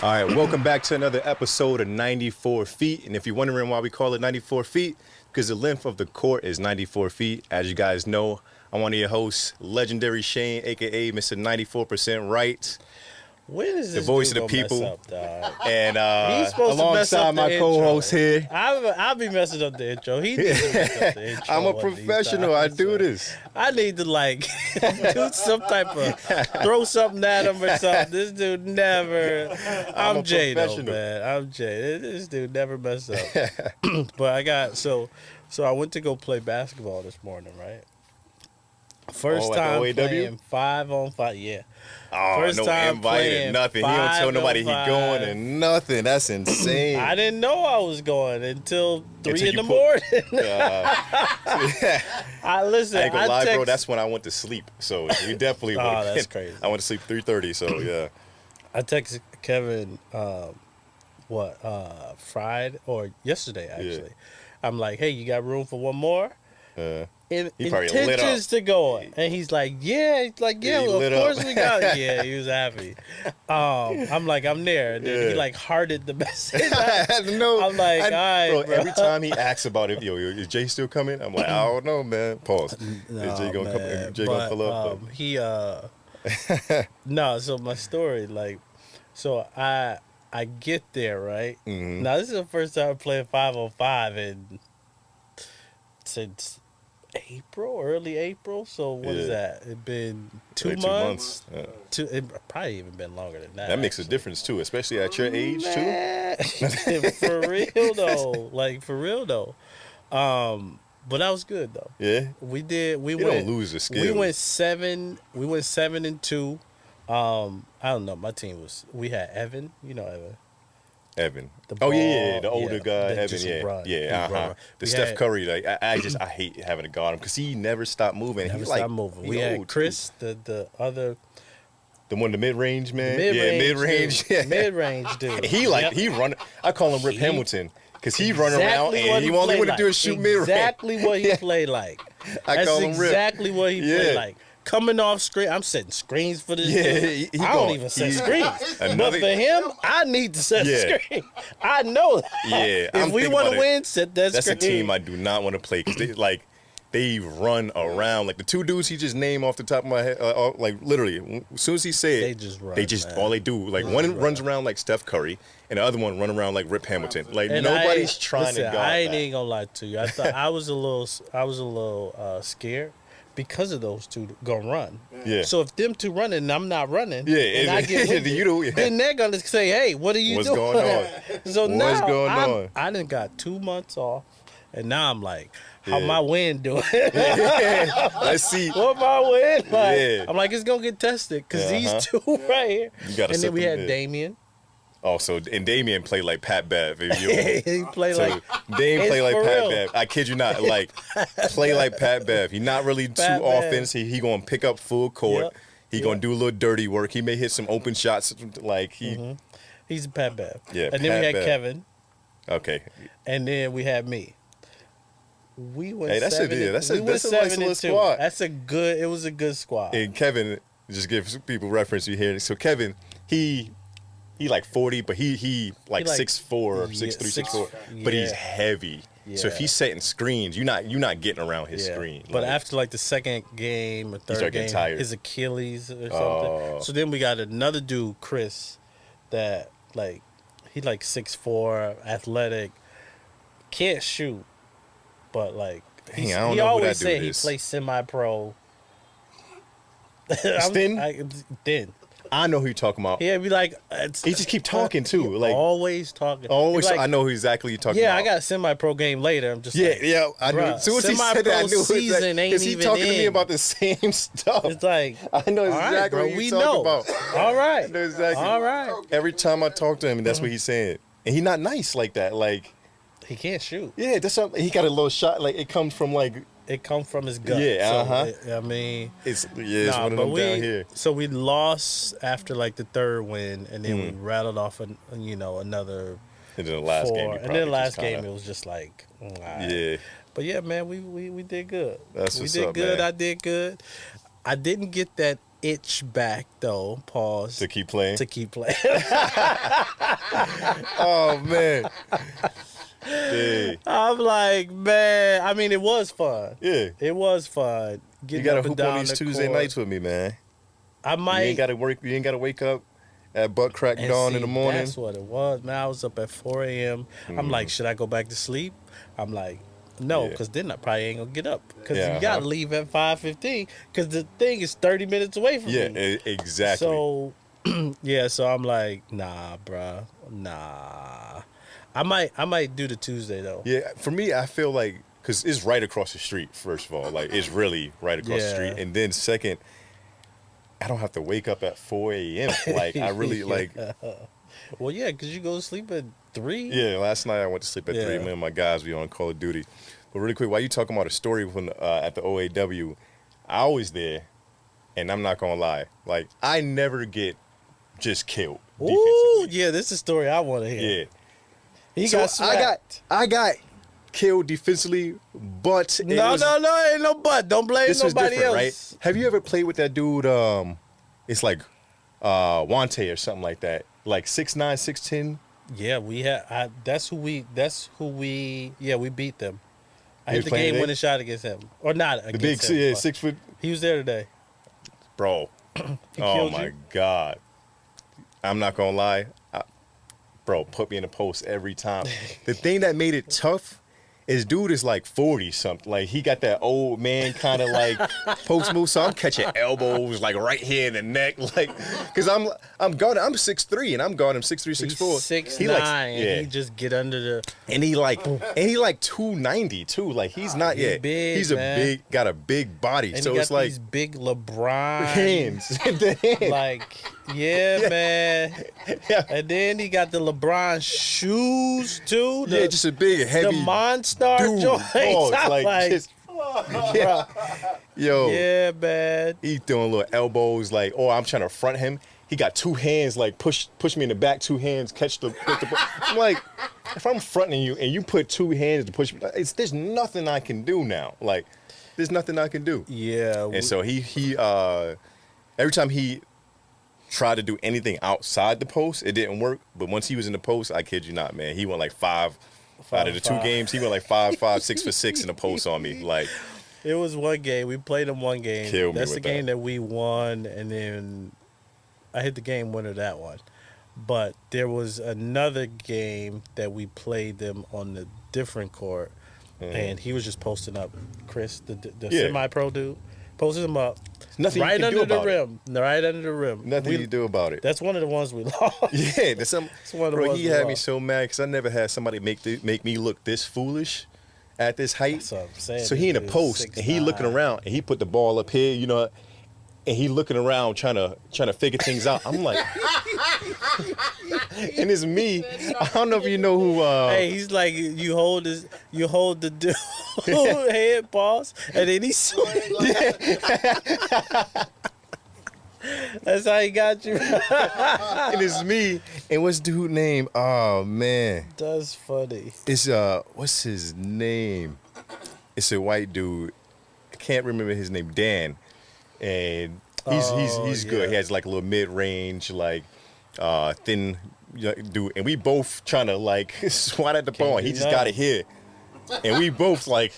All right, welcome back to another episode of 94 Feet. And if you're wondering why we call it 94 Feet, because the length of the court is 94 feet. As you guys know, I'm one of your hosts, legendary Shane, a.k.a. Mr. 94% Right. When is The this voice dude of the gonna people. mess up, dog? And He's supposed to mess alongside up the my co-host intro. here. I'll be messing up the intro. He needs to mess up the intro. I'm a one of these professional. I times, do so this. I need to do some type of throw something at him or something. This dude never. I'm I'm a Jay though, professional. man. I'm Jay. This dude never mess up. But I got so I went to go play basketball this morning, right? First at the time OAW? playing 5-on-5. Yeah. Oh, First no time invite playing or nothing. He don't tell nobody he 5-on-5. going and nothing. That's insane. I didn't know I was going until 3 Until in the you morning. I I listen. ain't gonna lie, bro. text- That's when I went to sleep. So you definitely. Oh, would've- that's crazy. I went to sleep 3:30. So yeah. I texted Kevin. Friday or yesterday actually. I'm like, hey, you got room for one more? In He probably lit intentions to go, and he's like, yeah. He's like, yeah, He well, lit of course up. we got it. Yeah, he was happy. I'm like, I'm there. And then he Yeah. like hearted the message. No, I'm like, all right, bro. Every time he asks about it, yo, is Jay still coming? I'm like, I don't know, man. Pause. Is Jay gonna come? man. Is Jay gonna pull up? But, he no. So my story, like, so I get there right Mhm. now. This is the first time playing 5-on-5 since April, early April. So what is Yeah. that? It been 2 Like months. 2 months. It probably even been longer than that. That makes a actually. difference too, especially at your age too. Man. For real though, like for real though. But that was good though. Yeah, We did. We you went. don't lose the skill. We went 7-2. I don't know. My team was. We had Evan. You know Evan. Evan. The Oh yeah, ball, the older yeah, guy, that Evan. just Yeah, run. He yeah. run. The We Steph had- Curry. Like I hate having to guard him because he never stopped moving. Never He's stopped like moving. he We old, had too. Chris, the other the one, the mid range man. mid-range, range. dude. Mid-range dude. He Yep. he run. I call him Rip He- Hamilton because he run around Exactly and what he he only played want to like. do is shoot mid range. Exactly what he played like. I That's call him Rip. exactly what he Yeah. played like. Coming off screen, I'm setting screens for this Yeah, dude. he I don't going- even set he- screens. Another- But for him, I need to set Yeah. the screen. I know that. Yeah, If I'm we thinking want about to it. win, set that That's a screen. team I do not want to play because they run around like the two dudes he just named off the top of my head. Like literally, as soon as he said, They just run, They just man. all they do. Like one runs around like Steph Curry, and the other one run around like Rip Hamilton. Like And nobody's trying to listen, guard I ain't that. even gonna lie to you. I thought I was a little scared because of those two gonna run. Yeah. So if them two running and I'm not running, Yeah, and I get with you it, know, yeah. then they're gonna say, "Hey, what are you What's doing?" going on? So What's now going on? I done got 2 months off, and now I'm like, "How Yeah. my win doing? Let's see. What my win?" Like, Yeah. I'm like, it's gonna get tested because these two right here. You gotta And set then we them had in. Damien. Also, and Damien played like Pat Bev. If you- He played So like Dame it's play like for Pat real. Bev. I kid you not. Like play like Pat Bev. He not really Pat too Bev. offense. He gonna pick up full court. Yep. He gonna do a little dirty work. He may hit some open shots. Like he. he's a Pat Bev. Yeah, And then Pat we had Bev. Kevin. Okay. And then we had me. We went Hey, that's a- 7 yeah, and- that's a- we went that's a nice 7 little and 2. squad. That's a good. It was a good squad. And Kevin, just give people reference you here. So Kevin, he like 40, but he like He like- 6'4", yeah, 6'3", six- 6'4", but he's yeah. heavy. So if Yeah. he's setting screens, you're not getting around his screen. But Like, after like the second game or third start getting game, tired. his Achilles or something. Oh. So then we got another dude, Chris, that like he like 6'4", athletic, can't shoot, but like Dang, I don't he know who always that dude said he is. plays semi-pro. Thin? Thin. I know who you're talking about. Yeah, be like He just keep talking too. Like always talking. always, He like, I know who exactly you're talking Yeah, about. I got a semi-pro game later. I'm just Yeah, like, yeah, I knew. bruh, As soon as he said that, I knew semi-pro season ain't because he even talking to me in. about the same stuff. It's like, I know all right, exactly bro, what we you're talking know. about. All right, I know exactly. all right. Every time I talk to him, that's what he's saying, and he not nice like that. Like, He can't shoot. yeah, that's something. He got a little shot. Like it comes from like It comes from his gut. Yeah, So, I mean, it's nah, one of but them down here. So we lost after like the third win, and then we Mm. rattled off, another And then the last 4. game, you and then probably the last just kinda- game, it was just like, all right. Yeah, But yeah, man, we did good. That's we what's did up, good. man. I did good. I didn't get that itch back though. Pause. To keep playing. To keep playing. Oh man. Dude. I'm like, man. I mean, it was fun. Yeah. It was fun. You Getting gotta up and hoop down on these the Tuesday court. nights with me, man. I might. You ain't gotta work. You ain't gotta wake up at butt crack And dawn see, in the morning. That's what it was, man. I was up at 4 a.m. I'm like, should I go back to sleep? I'm like, no, Yeah. because then I probably ain't gonna get up. Because Yeah, you gotta leave at 5:15. Because the thing is 30 minutes away from Yeah, me. exactly. So, yeah. So I'm like, nah, bruh, nah. I might do the Tuesday though. Yeah, for me, I feel like because it's right across the street. First of all, like it's really right across the Yeah. street, and then second, I don't have to wake up at 4 a.m. Like I really like. Well, yeah, because you go to sleep at 3. Yeah, last night I went to sleep at 3. Yeah. Me and my guys we on Call of Duty. But really quick, while you talking about a story when at the OAW, I was there, and I'm not gonna lie, like I never get just killed. Ooh, Defensively. yeah, this is a story I want to hear. Yeah. He So got smacked. I got killed defensively, but No, ain't no but. Don't blame this was nobody different, else. right? Have you ever played with that dude? It's like Wante or something like that, like 6'9", 6'10". Yeah, we had. That's who we. Yeah, we beat them. I He hit was the playing game today? winning shot against him, or not The against big, him. yeah, but 6 foot, He was there today. bro. He Oh killed my you? god, I'm not gonna lie, bro. Put me in the post every time. The thing that made it tough is dude is like 40 something. Like he got that old man kind of like post move. So I'm catching elbows like right here in the neck, like because I'm guarding. I'm 6'3" and I'm guarding 6'3", 6'4". He's 6'9", He like, and he just get under the. and he like 290 too. Like he's not He's yet. big, He's a man. got a big body. And So he got it's like these big LeBron hands. The hands. Like, yeah, man. Yeah. And then he got the LeBron shoes too. The, Yeah, just a big heavy the Monstar dude. joints. Oh, it's I'm like just, yeah. Yo, yeah, man. he throwing little elbows like, oh, I'm trying to front him. He got two hands like push me in the back, two hands catch the. I'm like, if I'm fronting you and you put two hands to push me, there's nothing I can do now. Like, there's nothing I can do. Yeah. And so he every time he tried to do anything outside the post, it didn't work. But once he was in the post, I kid you not, man, he went like five out of the 2 games. He went like 5, 6 for 6 in the post on me. Like, It was one game. We played him one game. Killed me That's with the game that we won, and then I hit the game winner that one. But there was another game that we played them on the different court, and he was just posting up Chris, the Yeah. semi-pro dude, posted him up nothing right you can do under the about rim, right under the rim. nothing We- you do about it. That's one of the ones we lost. Yeah, that's some. one of the Bro, ones he we had me lost. so mad because I never had somebody make me look this foolish at this height. That's what I'm saying. So he in the This post dude and he is looking 6'9". around and he put the ball up here, you know, and he looking around trying to figure things out. I'm like, and it's me. I don't know if you know who. Hey, he's like you hold the dude head, boss, and then he That's how he got you. and it's me. And what's dude name? Oh man, That's funny. it's what's his name? It's a white dude. I can't remember his name. Dan. And he's good. yeah. He has like a little mid range, like thin dude, and we both trying to like swat at the ball. He do just got it here, and we both like,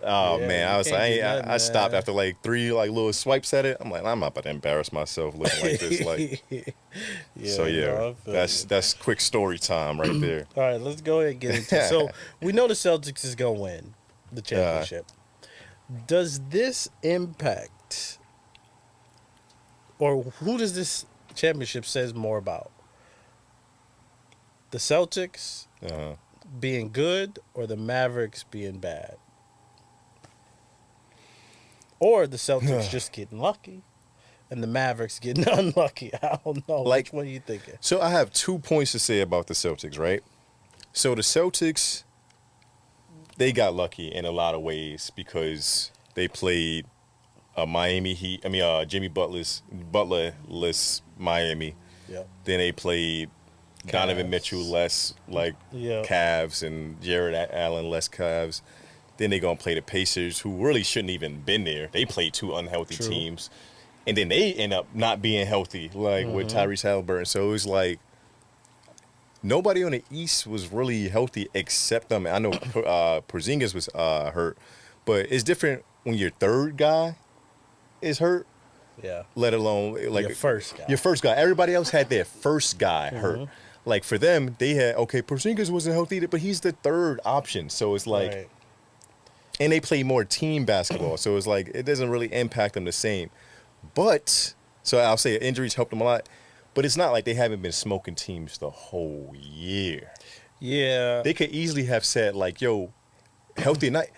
oh Yeah, man, you I was can't like, do nothing, I stopped man. after like 3 like little swipes at it. I'm like, I'm not about to embarrass myself looking like this. Like, so yeah, no, I feel you. that's quick story time right there. All right. Let's go ahead and get into it. So we know the Celtics is gonna win the championship. Does this impact, or who does this championship says more about? The Celtics being good, or the Mavericks being bad, or the Celtics just getting lucky, and the Mavericks getting unlucky? I don't know. Like- Which one are you thinking? So I have 2 points to say about the Celtics, right? So the Celtics, they got lucky in a lot of ways because they played Miami Heat. I mean, Jimmy Butlerless Miami. Yeah. Then they played Donovan Cavs. Mitchell less like Yeah. Cavs and Jared Allen less Cavs. Then they gonna play the Pacers, who really shouldn't even been there. They played 2 unhealthy True. teams. and then they end up not being healthy, like with Tyrese Halliburton. So it was like nobody on the East was really healthy except them. I know Porzingis was hurt, but it's different when your third guy is hurt. Yeah. Let alone like Your first guy. Your first guy. Everybody else had their first guy hurt. Like for them, they had Porzingis wasn't healthy either, but he's the third option. So it's like, Right. and they play more team basketball. So it's like it doesn't really impact them the same. But so I'll say injuries helped them a lot. But it's not like they haven't been smoking teams the whole year. Yeah. They could easily have said like, "Yo, healthy night."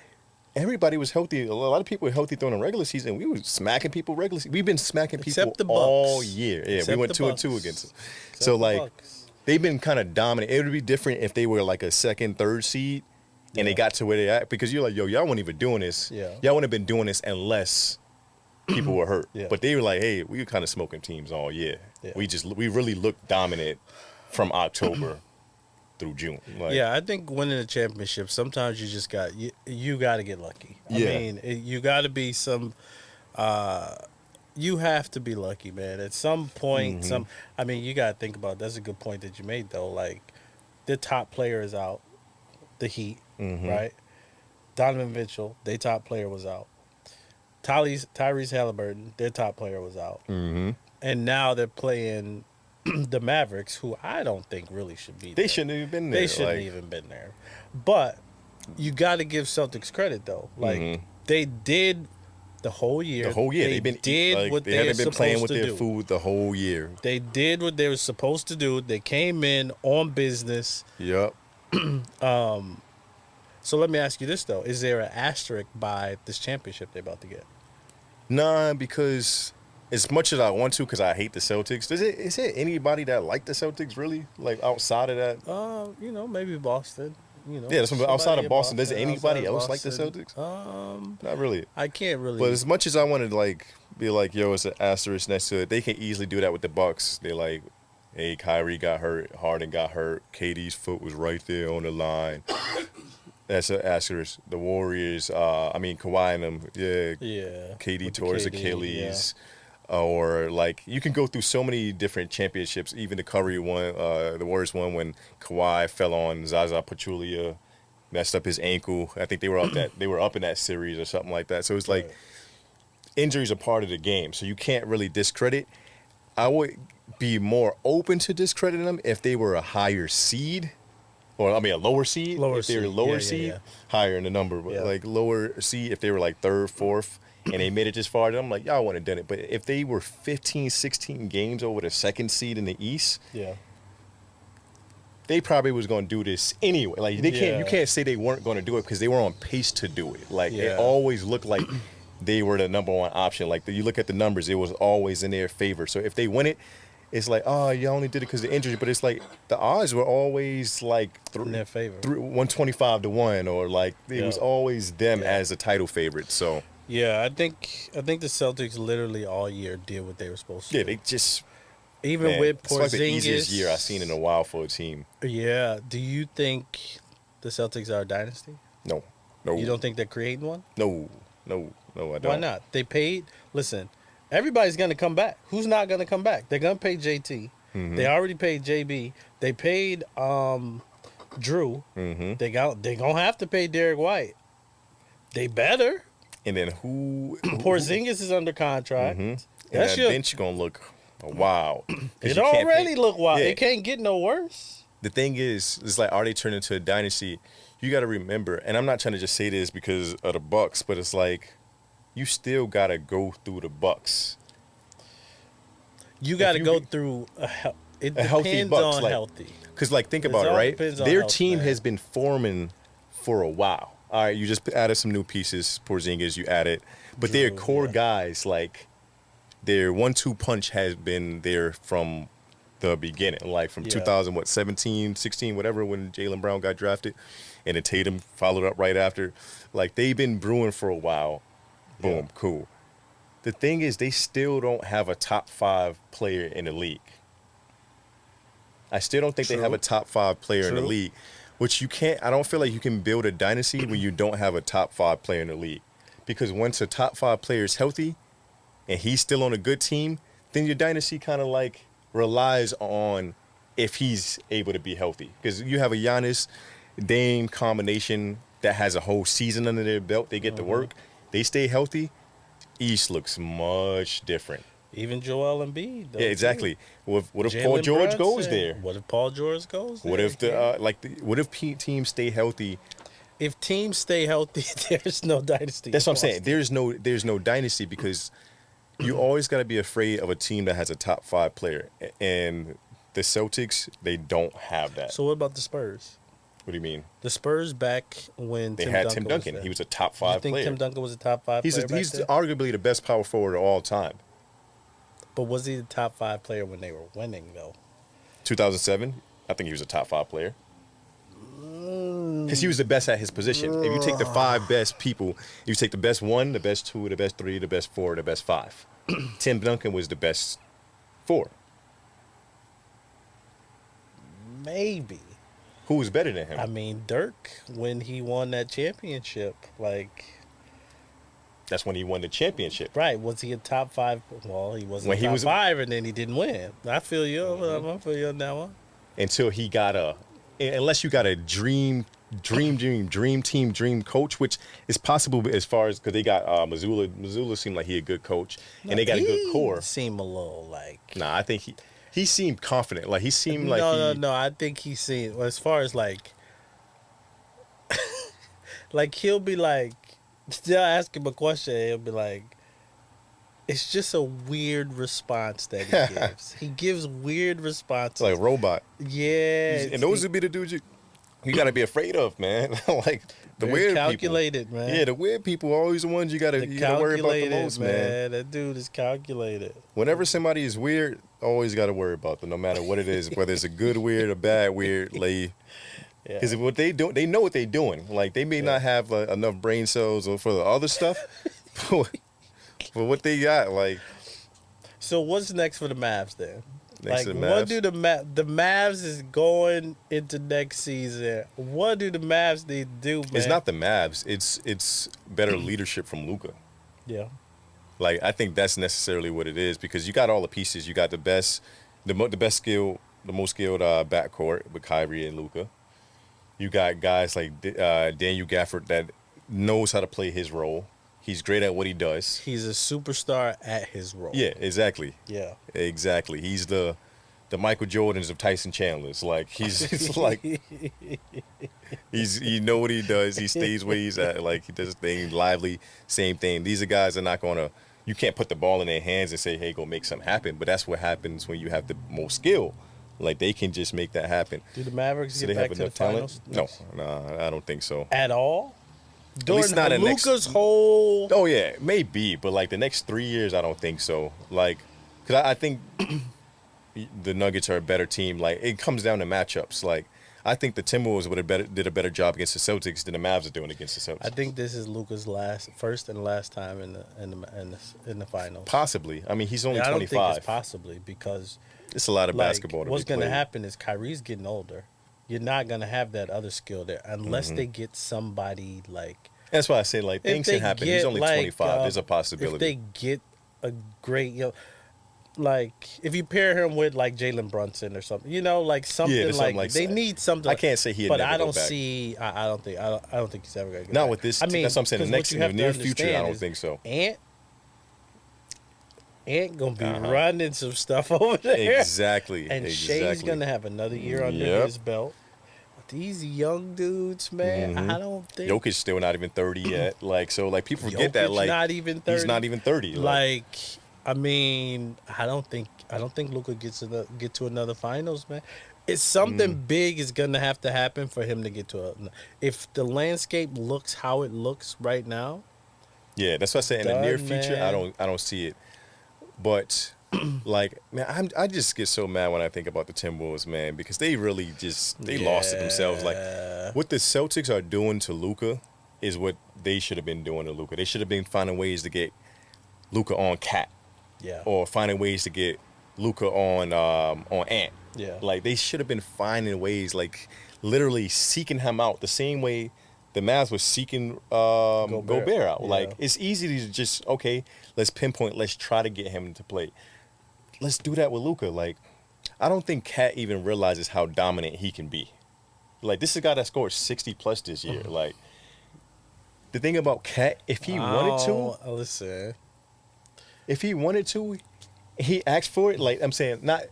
Everybody was healthy. A lot of people were healthy during the regular season. We were smacking people regular season. We've been smacking people Except the Bucks. all year. Yeah, Except we went the 2-2 Bucks. against them. Except So the like Bucks. they've been kind of dominant. It would be different if they were like a second, third seed and they got to where they're at, because you're like, yo, y'all weren't even doing this. Yeah. Y'all wouldn't have been doing this unless people were hurt. Yeah. But they were like, hey, we were kind of smoking teams all year. Yeah. We really looked dominant from October through June. Like, Yeah, I think winning a championship, sometimes you just got you got to get lucky. Yeah. I mean, you got to be some. You have to be lucky, man. At some point, I mean, you got to think about. That's a good point that you made, though. Like, the top player is out, the Heat, right? Donovan Mitchell, their top player was out. Tyrese Halliburton, their top player was out, and now they're playing the Mavericks, who I don't think really should be there. They shouldn't have even been there. They shouldn't even been there. But you got to give Celtics credit, though. Like, they did the whole year. The whole year. They They've been did like, what they they haven't were been playing supposed with to their do. food the whole year. They did what they were supposed to do. They came in on business. Yep. So let me ask you this, though. Is there an asterisk by this championship they're about to get? Nah, because as much as I want to, because I hate the Celtics, is there anybody that like the Celtics really? Like outside of that? Maybe Boston. Yeah, that's what, outside somebody of in Boston, does outside anybody of else like the Boston. Celtics? Not really. I can't really. But as much as I want to like be like, yo, it's an asterisk next to it, they can easily do that with the Bucks. They like, hey, Kyrie got hurt, Harden got hurt, KD's foot was right there on the line. That's an asterisk. The Warriors, Kawhi and them, yeah. KD With the tore his KD, Achilles. Or like you can go through so many different championships. Even the Curry one, the Warriors one when Kawhi fell on Zaza Pachulia, messed up his ankle. I think they were up in that series or something like that. So it's like injuries are part of the game. So you can't really discredit. I would be more open to discrediting them if they were a higher seed. Or, a lower seed. If they were lower seed, higher in the number. But, like, lower seed, if they were, like, third, fourth, and they made it this far, then I'm like, y'all wouldn't have done it. But if they were 15, 16 games over the second seed in the East, they probably was going to do this anyway. Like, you can't say they weren't going to do it because they were on pace to do it. Like, it always looked like they were the number one option. Like, you look at the numbers, it was always in their favor. So if they win it, it's like, oh, you only did it because of the injury, but it's like the odds were always like in their favor, 125 to 1, or like it was always them as a title favorite. So I think the Celtics literally all year did what they were supposed to. Yeah, they just even with it's Porzingis. like the easiest year I've seen in a while for a team. Yeah, do you think the Celtics are a dynasty? No. You don't think they're creating one? No, I don't. Why not? They paid. Listen. Everybody's going to come back. Who's not going to come back? They're going to pay JT. They already paid JB. They paid Drew. They're going to have to pay Derek White. They better. And then who? Porzingis is under contract. And that bench going to look wow. It already look wild. Yeah. It can't get no worse. The thing is, it's like, are they turning into a dynasty? You got to remember, and I'm not trying to just say this because of the Bucks, but it's like, you still got to go through the Bucks. You got to go through a healthy Bucks. On like, healthy. Because, like, think about it, right? Their team man. has been forming for a while. All right, you just added some new pieces. Porzingis, you added. But their core guys, like, their 1-2 punch has been there from the beginning. Like, from 2017, 16, whatever, when Jaylen Brown got drafted. And then Tatum followed up right after. Like, they've been brewing for a while. Boom, cool. The thing is, they still don't have a top 5 player in the league. I still don't think they have a top 5 player in the league, which you can't. I don't feel like you can build a dynasty when you don't have a top 5 player in the league, because once a top 5 player is healthy, and he's still on a good team, then your dynasty kind of like relies on if he's able to be healthy. Because you have a Giannis Dame combination that has a whole season under their belt. They get to work. They stay healthy. East looks much different. Even Joel Embiid. Yeah, exactly. What if Jalen Paul George goes Brunson. there? What if Paul George goes there? What if what if teams stay healthy? If teams stay healthy, there's no dynasty. That's what I'm saying. There's no dynasty because you always got to be afraid of a team that has a top 5 player. And the Celtics, they don't have that. So what about the Spurs? What do you mean? The Spurs back when They had Tim Duncan. Was he was a top 5 you think player. Tim Duncan was a top 5 player? He's back then? arguably the best power forward of all time. But was he the top 5 player when they were winning though? 2007, I think he was a top 5 player. Because he was the best at his position. If you take the 5 best people, you take the best 1, the best 2, the best 3, the best 4, the best 5. Tim Duncan was the best 4. Maybe. Who was better than him? I mean, Dirk, when he won that championship, like, That's when he won the championship. right? Was he a top 5? Well, he wasn't When a he top was- 5, and then he didn't win. I feel you. I feel you on that one. Until he got unless you got a dream team, dream coach, which is possible as far as because they got Missoula. Missoula seemed like he a good coach, and they got a good core. Seemed a little like. Nah, I think he seemed confident. Like he seemed like No. I think he seemed well, as far as like, like he'll be like, they'll ask him a question, and he'll be like, it's just a weird response that he gives. He gives weird responses. like a robot. Yeah, And those would be the dudes you got to be afraid of, man. Like the very weird calculated, people. man. Yeah, the weird people are always the ones you got to worry about the most, man. That dude is calculated. Whenever somebody is weird, always got to worry about them, no matter what it is, whether it's a good weird or bad weird. Like, because what they do, they know what they're doing. Like they may not have enough brain cells or for the other stuff, but what they got, like. So what's next for the Mavs then? Next to the what Mavs? do the Mavs is going into next season? What do the Mavs need to do, man? It's not the Mavs. It's better leadership from Luka. Yeah. Like I think that's necessarily what it is because you got all the pieces. You got the best skill, the most skilled backcourt with Kyrie and Luka. You got guys like Daniel Gafford that knows how to play his role. He's great at what he does. He's a superstar at his role. Yeah, exactly. Yeah. Exactly. He's the Michael Jordans of Tyson Chandler's. Like he's like he know what he does. He stays where he's at. Like he does his thing lively. Same thing. These are guys that are not gonna. You can't put the ball in their hands and say, "Hey, go make something happen." But that's what happens when you have the most skill. Like they can just make that happen. Do the Mavericks So get they back have to the enough talent. finals? No, I don't think so. At all? least not in next- Luka's whole. Oh yeah, maybe, but like the next 3 years, I don't think so. Like, cause I think the Nuggets are a better team. Like, it comes down to matchups. Like, I think the Timberwolves did a better job against the Celtics than the Mavs are doing against the Celtics. I think this is Luka's first and last time in the finals. Possibly. I mean, he's only I don't 25. think it's possibly because It's a lot of basketball to what's be going to played. happen is Kyrie's getting older. You're not going to have that other skill there unless Mm-hmm. they get somebody like. That's why I say like If things they can happen. get, He's only like, 25. There's a possibility. If they get a great, like if you pair him with like Jalen Brunson or something, like something there's like, something like they that. need something. I can't say he'd but never I go don't back. see. I don't think he's ever going to go Not back. with this. I mean, that's what I'm saying. because In what you the have to near future, I understand don't is think so. Ant gonna be running some stuff over there. Exactly. And Shea's gonna have another year under Yep. his belt. These young dudes, man, I don't think Jokic still not even 30 yet. Like, so like people forget that Jokic like not even 30. he's not even 30. Like, I mean, I don't think Luka get to another finals, man. It's something big is gonna have to happen for him to get to if the landscape looks how it looks right now. Yeah, that's what I say. In the near Done, future, man. I don't see it. But like, man, I just get so mad when I think about the Timberwolves, man, because they really they lost it themselves. Like, what the Celtics are doing to Luka is what they should have been doing to Luka. They should have been finding ways to get Luka on Cat, Yeah. or finding ways to get Luka on Ant. Yeah. Like they should have been finding ways, like literally seeking him out the same way the Mavs was seeking Gobert out. Yeah. Like, it's easy to just, okay, let's pinpoint, let's try to get him to play. Let's do that with Luka. Like, I don't think Cat even realizes how dominant he can be. Like, this is a guy that scored 60 plus this year. Like, the thing about Cat, if he wanted to, listen, if he wanted to, he asked for it. Like, I'm saying, not.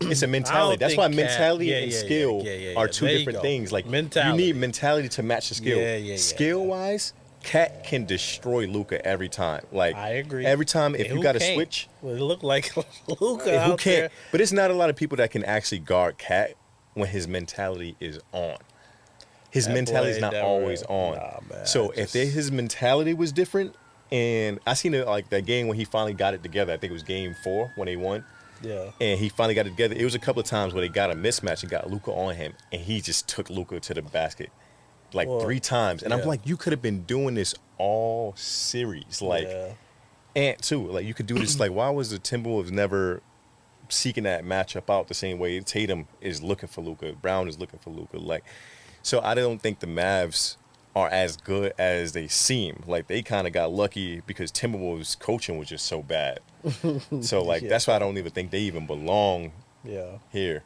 It's a mentality. That's think why Cat- mentality yeah, and yeah, skill yeah. are two There you different go. things. Like, Mentality. you need mentality to match the skill. Yeah. Skill wise, Cat can destroy Luka every time. Like, I agree. every time, if And you who got to can't? switch, Well, it looked like Luka who out can't? there. But it's not a lot of people that can actually guard Cat when his mentality is on. His That mentality is boy not never- always on. Nah, man, So I if his mentality was different, and I seen it like that game when he finally got it together. I think it was game 4 when they won. Yeah. And he finally got it together. It was a couple of times where they got a mismatch and got Luka on him, and he just took Luka to the basket like Well, 3 times. And I'm yeah. like, you could have been doing this all series. Like, yeah. Ant too. Like, you could do this. Like, why was the Timberwolves never seeking that matchup out the same way Tatum is looking for Luka, Brown is looking for Luka? Like, so I don't think the Mavs are as good as they seem. Like, they kind of got lucky because Timberwolves coaching was just so bad. So, like, Yeah. that's why I don't even think they even belong Yeah. here.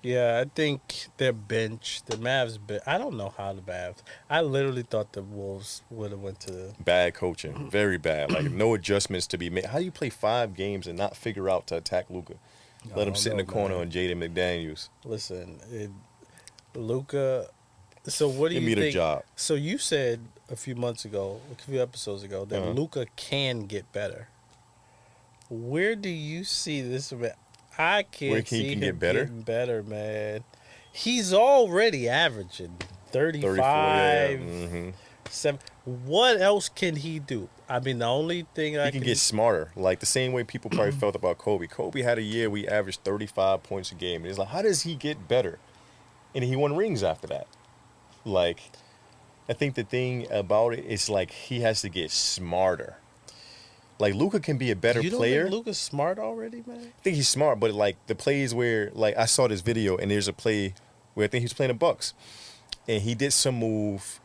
Yeah, I think their bench, the Mavs bench, I don't know how the Mavs. I literally thought the Wolves would have went to. Bad coaching, very bad. Like, no adjustments to be made. How do you play 5 games and not figure out to attack Luka? Let him sit in the corner on Jaden McDaniels. Listen, Luka. So what do Give you me the think? job. So you said a few episodes ago, that Luka can get better. Where do you see this man? I can't Where he see can him get better? getting better, man. He's already averaging 35, 34, yeah. Mm-hmm. 7. What else can he do? I mean, the only thing I He can get smarter. Like, the same way people probably felt about Kobe. Kobe had a year where he averaged 35 points a game. And it's like, how does he get better? And he won rings after that. Like, I think the thing about it is, like, he has to get smarter. Like, Luka can be a better you don't player. think Luka's smart already, man? I think he's smart, but, like, the plays where, like, I saw this video, and there's a play where I think he was playing the Bucks. And he did some move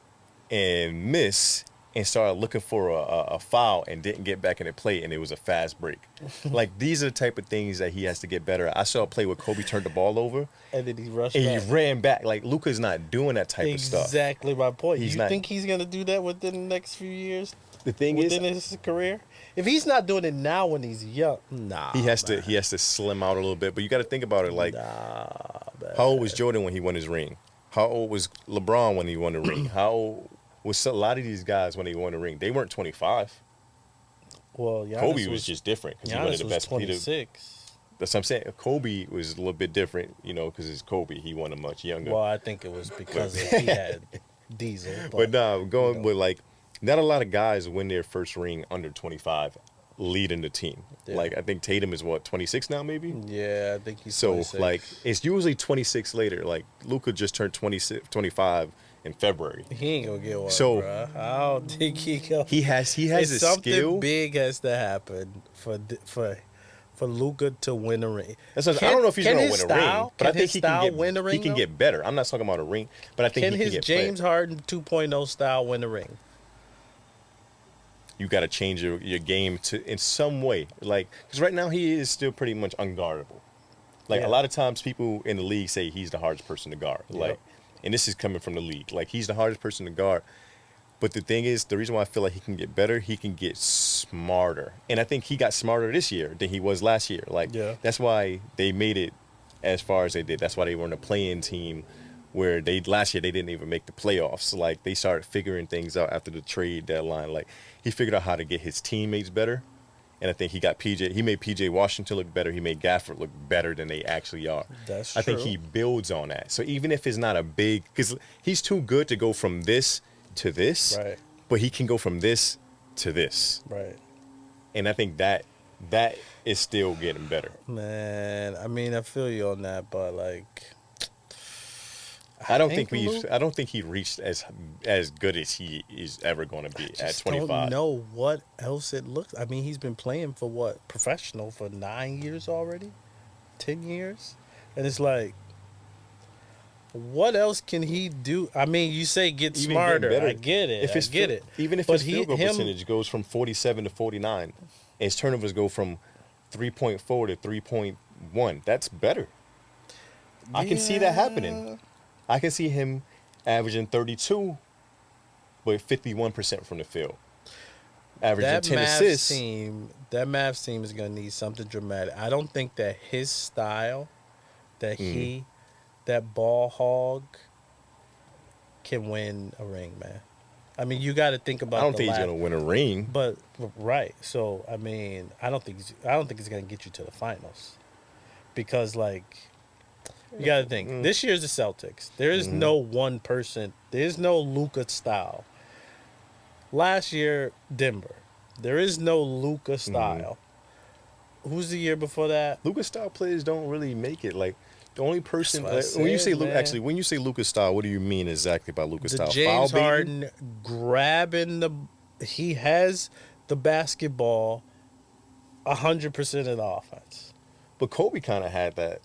and miss and started looking for a foul and didn't get back in the play, and it was a fast break. Like, these are the type of things that he has to get better at. I saw a play where Kobe turned the ball over, And then he rushed and back. he ran back. Like, Luka's not doing that type of stuff. Exactly my point. He's You not- think he's going to do that within the next few years? The thing is, Within his career? If he's not doing it now when he's young, nah. he has to slim out a little bit. But you got to think about it. Like, Nah, man. how old was Jordan when he won his ring? How old was LeBron when he won the ring? How old was a lot of these guys when they won the ring? They weren't 25. Well, Giannis Kobe was just different because he Giannis wanted the was best. 26. That's what I'm saying. Kobe was a little bit different, you know, because it's Kobe. He won a much younger. Well, I think it was because he had Diesel. but nah, going you know. with, like, not a lot of guys win their first ring under 25, leading the team. Yeah. Like, I think Tatum is 26 now, maybe. Yeah, I think he's So 26. like, it's usually 26 later. Like, Luka just turned 25 in February. he ain't gonna get one. So- Bruh. I don't think he gonna. He has It's a something skill. big has to happen for Luka to win a ring. That's what, I don't know if he's Can going to his win a ring, style- but I can think his he can style get win a ring, He can though? get better. I'm not talking about a ring, but I think Can he can his get James better. Harden 2.0 style win a ring? You got to change your game to in some way, like, because right now he is still pretty much unguardable. Like, Yeah. a lot of times people in the league say he's the hardest person to guard. Yep. Like, and this is coming from the league. Like, he's the hardest person to guard. But the thing is, the reason why I feel like he can get better, he can get smarter. And I think he got smarter this year than he was last year. Like, Yeah. that's why they made it as far as they did. That's why they were in a play-in team where last year they didn't even make the playoffs. Like, they started figuring things out after the trade deadline. Like, he figured out how to get his teammates better. And I think he made PJ Washington look better. He made Gafford look better than they actually are. That's I think true. he builds on that. So even if it's not a big, because he's too good to go from this to this, Right. but he can go from this to this. Right. And I think that is still getting better. Man, I mean, I feel you on that, but like, I don't think Luka- I don't think he reached as good as he is ever going to be at just 25. don't know what else it looks. I mean, he's been playing for what, professional for 9 years already, 10 years, and it's like, What else can he do? I mean, you say get Even smarter. getting better. I get it. I get it. Even if But his field goal percentage goes from 47 to 49, and his turnovers go from 3.4 to 3.1, that's better. I can see that happening. I can see him averaging 32, but 51% from the field. Averaging That 10 Mavs assists. team, that Mavs team is gonna need something dramatic. I don't think that his style, that ball hog, can win a ring, man. I mean, you got to think about. I don't think he's gonna win a ring. But right, so I mean, I don't think it's gonna get you to the finals, because like, you got to think this year's the Celtics. There is no one person. There's no Luka style. Last year, Denver. There is no Luka style. Who's the year before that? Luka style players don't really make it. Like the only person when you say when you say Luka style, what do you mean exactly by Luka style? James Harden grabbing he has the basketball 100% of the offense. But Kobe kind of had that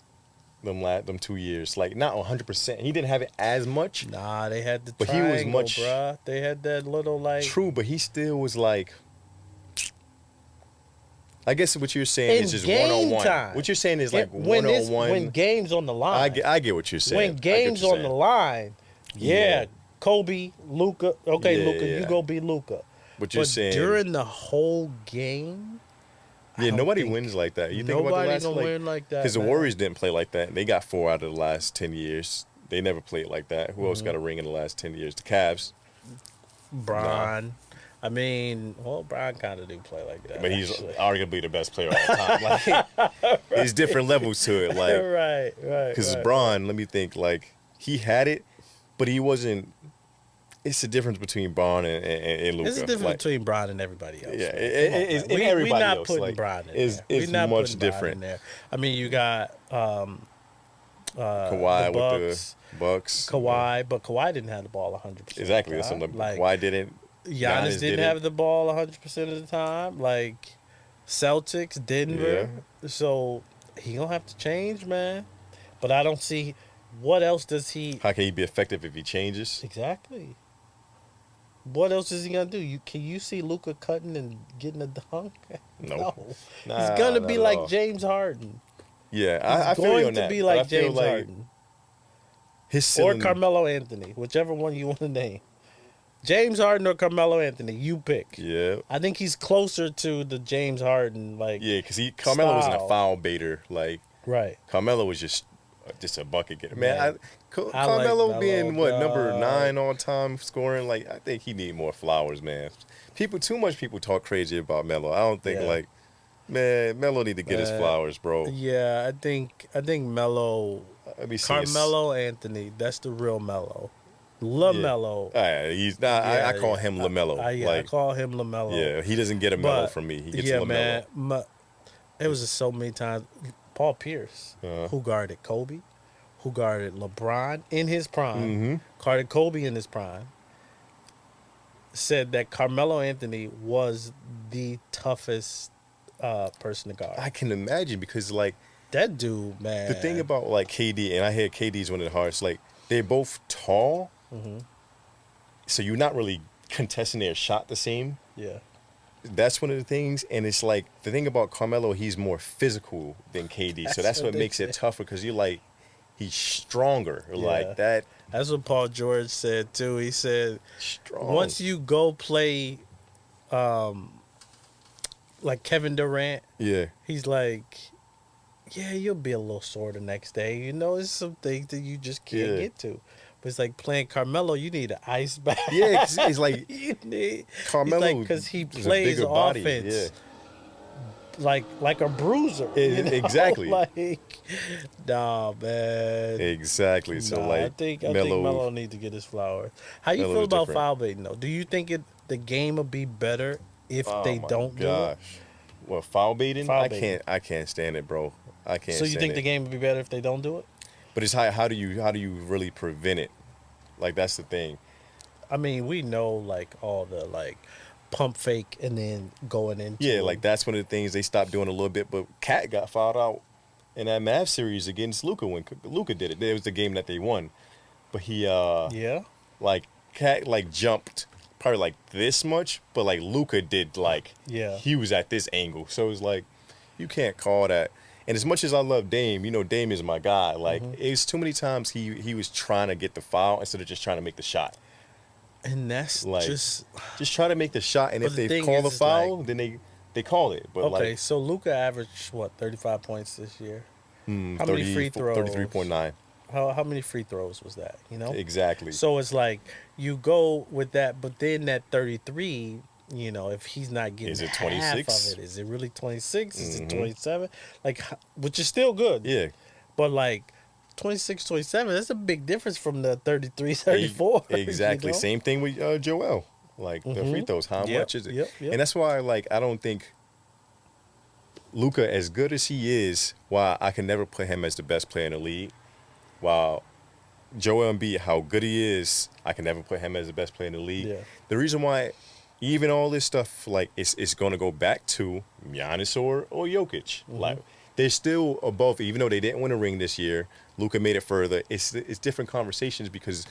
them 2 years, like not 100%. He didn't have it as much. Nah, they had the but triangle, he was much. Bruh. They had that little like. True, but he still was like. I guess what you're saying is just one-on-one. What you're saying is like one-on-one. When game's on the line. I get what you're saying. When game's on the line, Kobe, Luka. Okay, Luka, you go be Luka. But you're saying during the whole game. Yeah, nobody wins like that. You think about the last win like that. Because the Warriors didn't play like that. They got 4 out of the last 10 years. They never played like that. Who else got a ring in the last 10 years? The Cavs. Bron. Nah. I mean, well, Bron kind of do play like that. But he's arguably the best player of all time. Like, there's different levels to it. Like, right. Because Bron, let me think, like, he had it, but he wasn't. It's the difference between Bron and Luka. It's the difference between Bron and everybody else. Yeah, everybody we're not else. putting like, Bron in it's there. We're not much different. In there. I mean, you got Kawhi the Bucks, with the Bucks. Kawhi, but Kawhi didn't have the ball 100%. Exactly. That's something like Kawhi didn't. Giannis didn't have the ball 100% of the time. Like Celtics, Denver. Yeah. So he gonna have to change, man. But I don't see what else does he. How can he be effective if he changes? Exactly. What else is he gonna do? Can you see Luka cutting and getting a dunk? No. He's gonna be like James Harden. Yeah, I feel you on that. He's going to be like James Harden. Or Carmelo Anthony, whichever one you want to name. James Harden or Carmelo Anthony, you pick. Yeah. I think he's closer to the James Harden, like. Yeah, because Carmelo wasn't a foul baiter. Like, right. Carmelo was just a bucket getter. Man, Carmelo like being number 9 all time scoring, like I think he need more flowers, man. Too much people talk crazy about Melo. I don't think man, Melo need to get his flowers, bro. Yeah, I think Melo. Carmelo Anthony, that's the real Melo. LaMelo. Yeah. He's not. I call him LaMelo. I call him LaMelo. Yeah, he doesn't get a Melo from me. He gets LaMelo. Man, it was just so many times. Paul Pierce, who guarded Kobe, who guarded LeBron in his prime, guarded Kobe in his prime, said that Carmelo Anthony was the toughest person to guard. I can imagine because like that dude, man. The thing about like KD, and I hear KD's one of the hardest. Like they're both tall, so you're not really contesting their shot the same. Yeah. That's one of the things, and it's like the thing about Carmelo, he's more physical than KD, so that's what makes it tougher because you're like, he's stronger, like that. That's what Paul George said too. He said, once you go play, like Kevin Durant, he's like, you'll be a little sore the next day. You know, it's some things that you just can't get to. But it's like playing Carmelo, you need an ice bath. Yeah, it's like you need Carmelo because he plays offense like a bruiser. Exactly. Like, nah, man. Exactly. So like, I think Melo needs to get his flowers. How you feel about foul baiting though? Do you think the game would be better if they don't do it? Well, foul baiting? I can't stand it, bro. I can't. So you think the game would be better if they don't do it? But it's how do you really prevent it? Like that's the thing. I mean, we know like all the like pump fake and then going into like that's one of the things they stopped doing a little bit. But Cat got fouled out in that Mavs series against Luka when Luka did it. It was the game that they won. but he Yeah. like cat like jumped probably like this much, but like Luca did like Yeah. he was at this angle. So it's like you can't call that. And as much as I love Dame, you know Dame is my guy. Like it's too many times he was trying to get the foul instead of just trying to make the shot. And that's Like just try to make the shot, and But if the they thing call is, the it's foul, like- then they call it. But okay. like So Luca averaged what 35 points this year. How 30, many free throws? 33.9. How many free throws was that? You know. Exactly. So it's like you go with that, but then that 33. You know, if he's not getting Is it half 26? of it, is it really 26? Is it 27? Like, which is still good. Yeah. But like 26, 27, that's a big difference from the 33, 34. Exactly. You know? Same thing with Joel. Like the free throws. How Yep, much is it? yep, yep. And that's why like I don't think Luka, as good as he is, while I can never put him as the best player in the league, while Joel Embiid, how good he is, I can never put him as the best player in the league. Yeah. The reason why even all this stuff, like, it's going to go back to Giannis or Jokic. Like, they're still above, even though they didn't win a ring this year. Luka made it further. It's different conversations because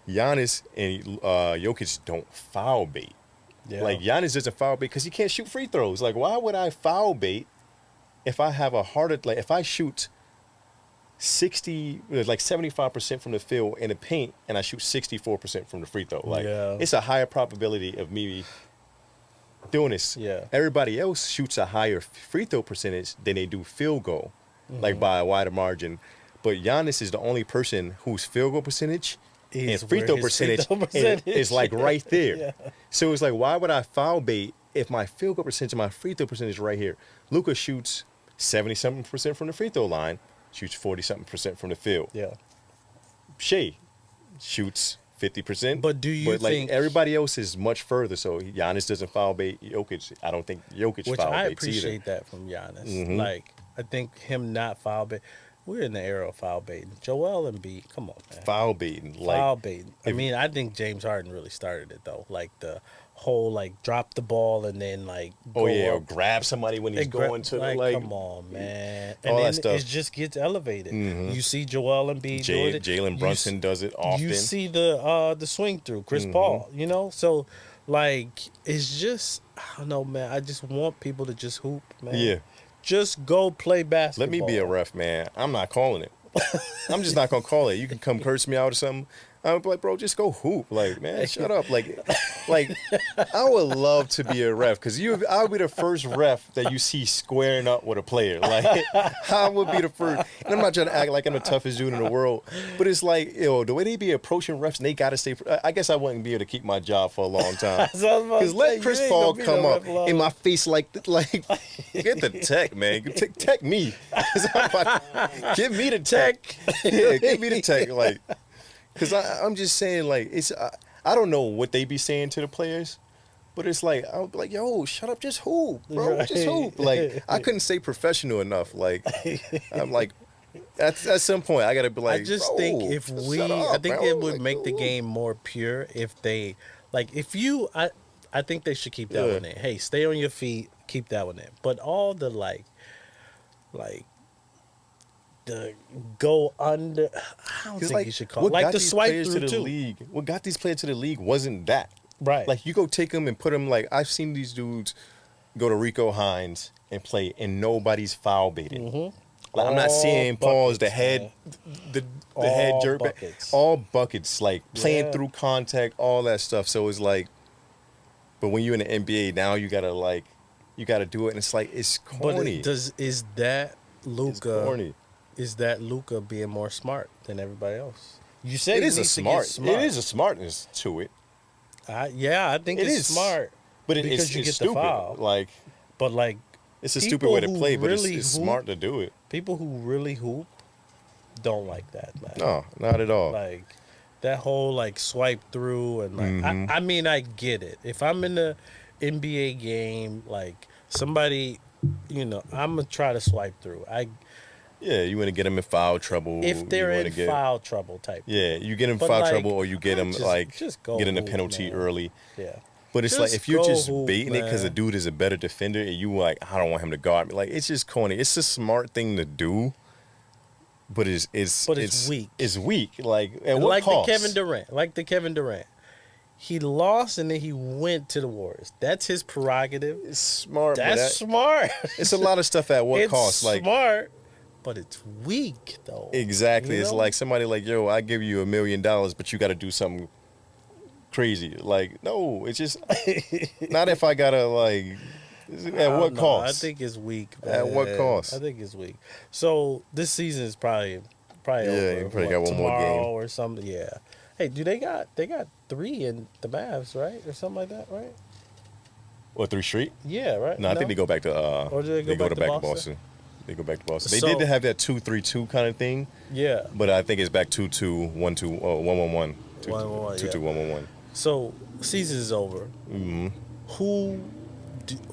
Giannis and Jokic don't foul bait. Yeah. Like, Giannis doesn't foul bait because he can't shoot free throws. Like, why would I foul bait if I have a harder, like, if I shoot 75% from the field in the paint and I shoot 64% from the free throw? Like, it's a higher probability of me doing this. Yeah. Everybody else shoots a higher free throw percentage than they do field goal, like by a wider margin. But Giannis is the only person whose field goal percentage and free throw percentage is like right there. Yeah. So it's like, why would I foul bait if my field goal percentage and my free throw percentage is right here? Luka shoots 70-something% from the free throw line, shoots 40-something% from the field. Yeah. Shea shoots 50%. But do you like think everybody else is much further? So Giannis doesn't foul bait Jokic. I don't think Jokic which foul I baits appreciate either. that from Giannis. Like, I think him not foul bait. We're in the era of foul baiting. Joel Embiid, come on, man. Foul baiting, like Foul baiting. I mean, I think James Harden really started it though. Like the whole like drop the ball and then like oh yeah, or up. grab somebody when he's going to like come on, man. all And that then stuff. it just gets elevated. You see Joel Embiid doing it. Jalen Brunson does it often. You see the swing through Chris Paul, you know? So like it's just I don't know, man. I just want people to just hoop, man. Yeah. Just go play basketball. Let me be a ref, man. I'm not calling it. I'm just not gonna call it. You can come curse me out or something. I'm like, bro, just go hoop. Like, man, shut up. Like, I would love to be a ref because I would be the first ref that you see squaring up with a player. Like, I would be the first. And I'm not trying to act like I'm the toughest dude in the world, but it's like, the way they be approaching refs and they gotta stay. I guess I wouldn't be able to keep my job for a long time. Because let Chris Paul come up in my face like, get the tech, man. Tech me. Give me the tech. Yeah, give me the tech. Like. Because I'm just saying, like, it's I don't know what they be saying to the players, but it's like, I'll be like, yo, shut up, just hoop, bro, Right. just hoop. Like, I couldn't say professional enough. Like, I'm like, at some point, I got to be like, I just bro, think if shut up, I think bro. it would Like, make the dude. game more pure if they, like, if you, I think they should keep that Yeah. one in. Hey, stay on your feet, keep that one in. But all the, like, the go under, I don't think you should call it. what Like got the these swipe players through, to the too. league? What got these players to the league wasn't that. Right. Like, you go take them and put them, like, I've seen these dudes go to Rico Hines and play, and nobody's foul baiting. Like, I'm not All seeing Paul's the buckets, head, the All head jerk, buckets. all buckets, like playing Yeah. through contact, all that stuff. So it's like, but when you're in the NBA now, you gotta do it, and it's like it's corny. But is that It's Luka? corny. Is that Luka being more smart than everybody else? You said It he is a needs to get smart. It is a smartness to it, I think It it's is. smart. but Because it's you get the stupid. foul. Like, But like it's a stupid people way to who play, but really it's hoop- smart to do it. people who really hoop don't like that, man. No, not at all. Like that whole like swipe through and like Mm-hmm. I mean I get it. If I'm in the NBA game, like somebody, I'm gonna try to swipe through. Yeah, you want to get them in foul trouble. If they're you in wanna get, foul trouble type. Yeah, you get them But, foul like, trouble, or you get them just go getting a hoop, penalty man. early. Yeah. But it's Just like if you're go just hoop, baiting it because the man. dude is a better defender, and you like, I don't want him to guard me. Like, it's just corny. It's a smart thing to do, but it's weak. It's weak. Like at what like cost? The Kevin Durant. He lost and then he went to the Warriors. That's his prerogative. It's smart. That's smart. It's a lot of stuff at what it's cost? Like smart, but it's weak though. exactly. You It's know? like somebody like, yo, I give you $1 million, but you got to do something crazy. Like no, it's just not if I gotta like. At what cost? I think it's weak. Man. At what cost? I think it's weak. So this season is probably over. You probably got one more tomorrow game or something. Yeah. Hey, they got 3 in the Mavs, right, or something like that, right? or 3 straight. Yeah, right. No, I think they go back to. Or do they go back to back Boston? They go back to Boston. They So- did have that 2-3-2 kind of thing, Yeah. but I think it's back 2-2, 1-2, 1-1-1, 1-1-1, 2-2, yeah. 1-1-1. So season is over. Mm-hmm.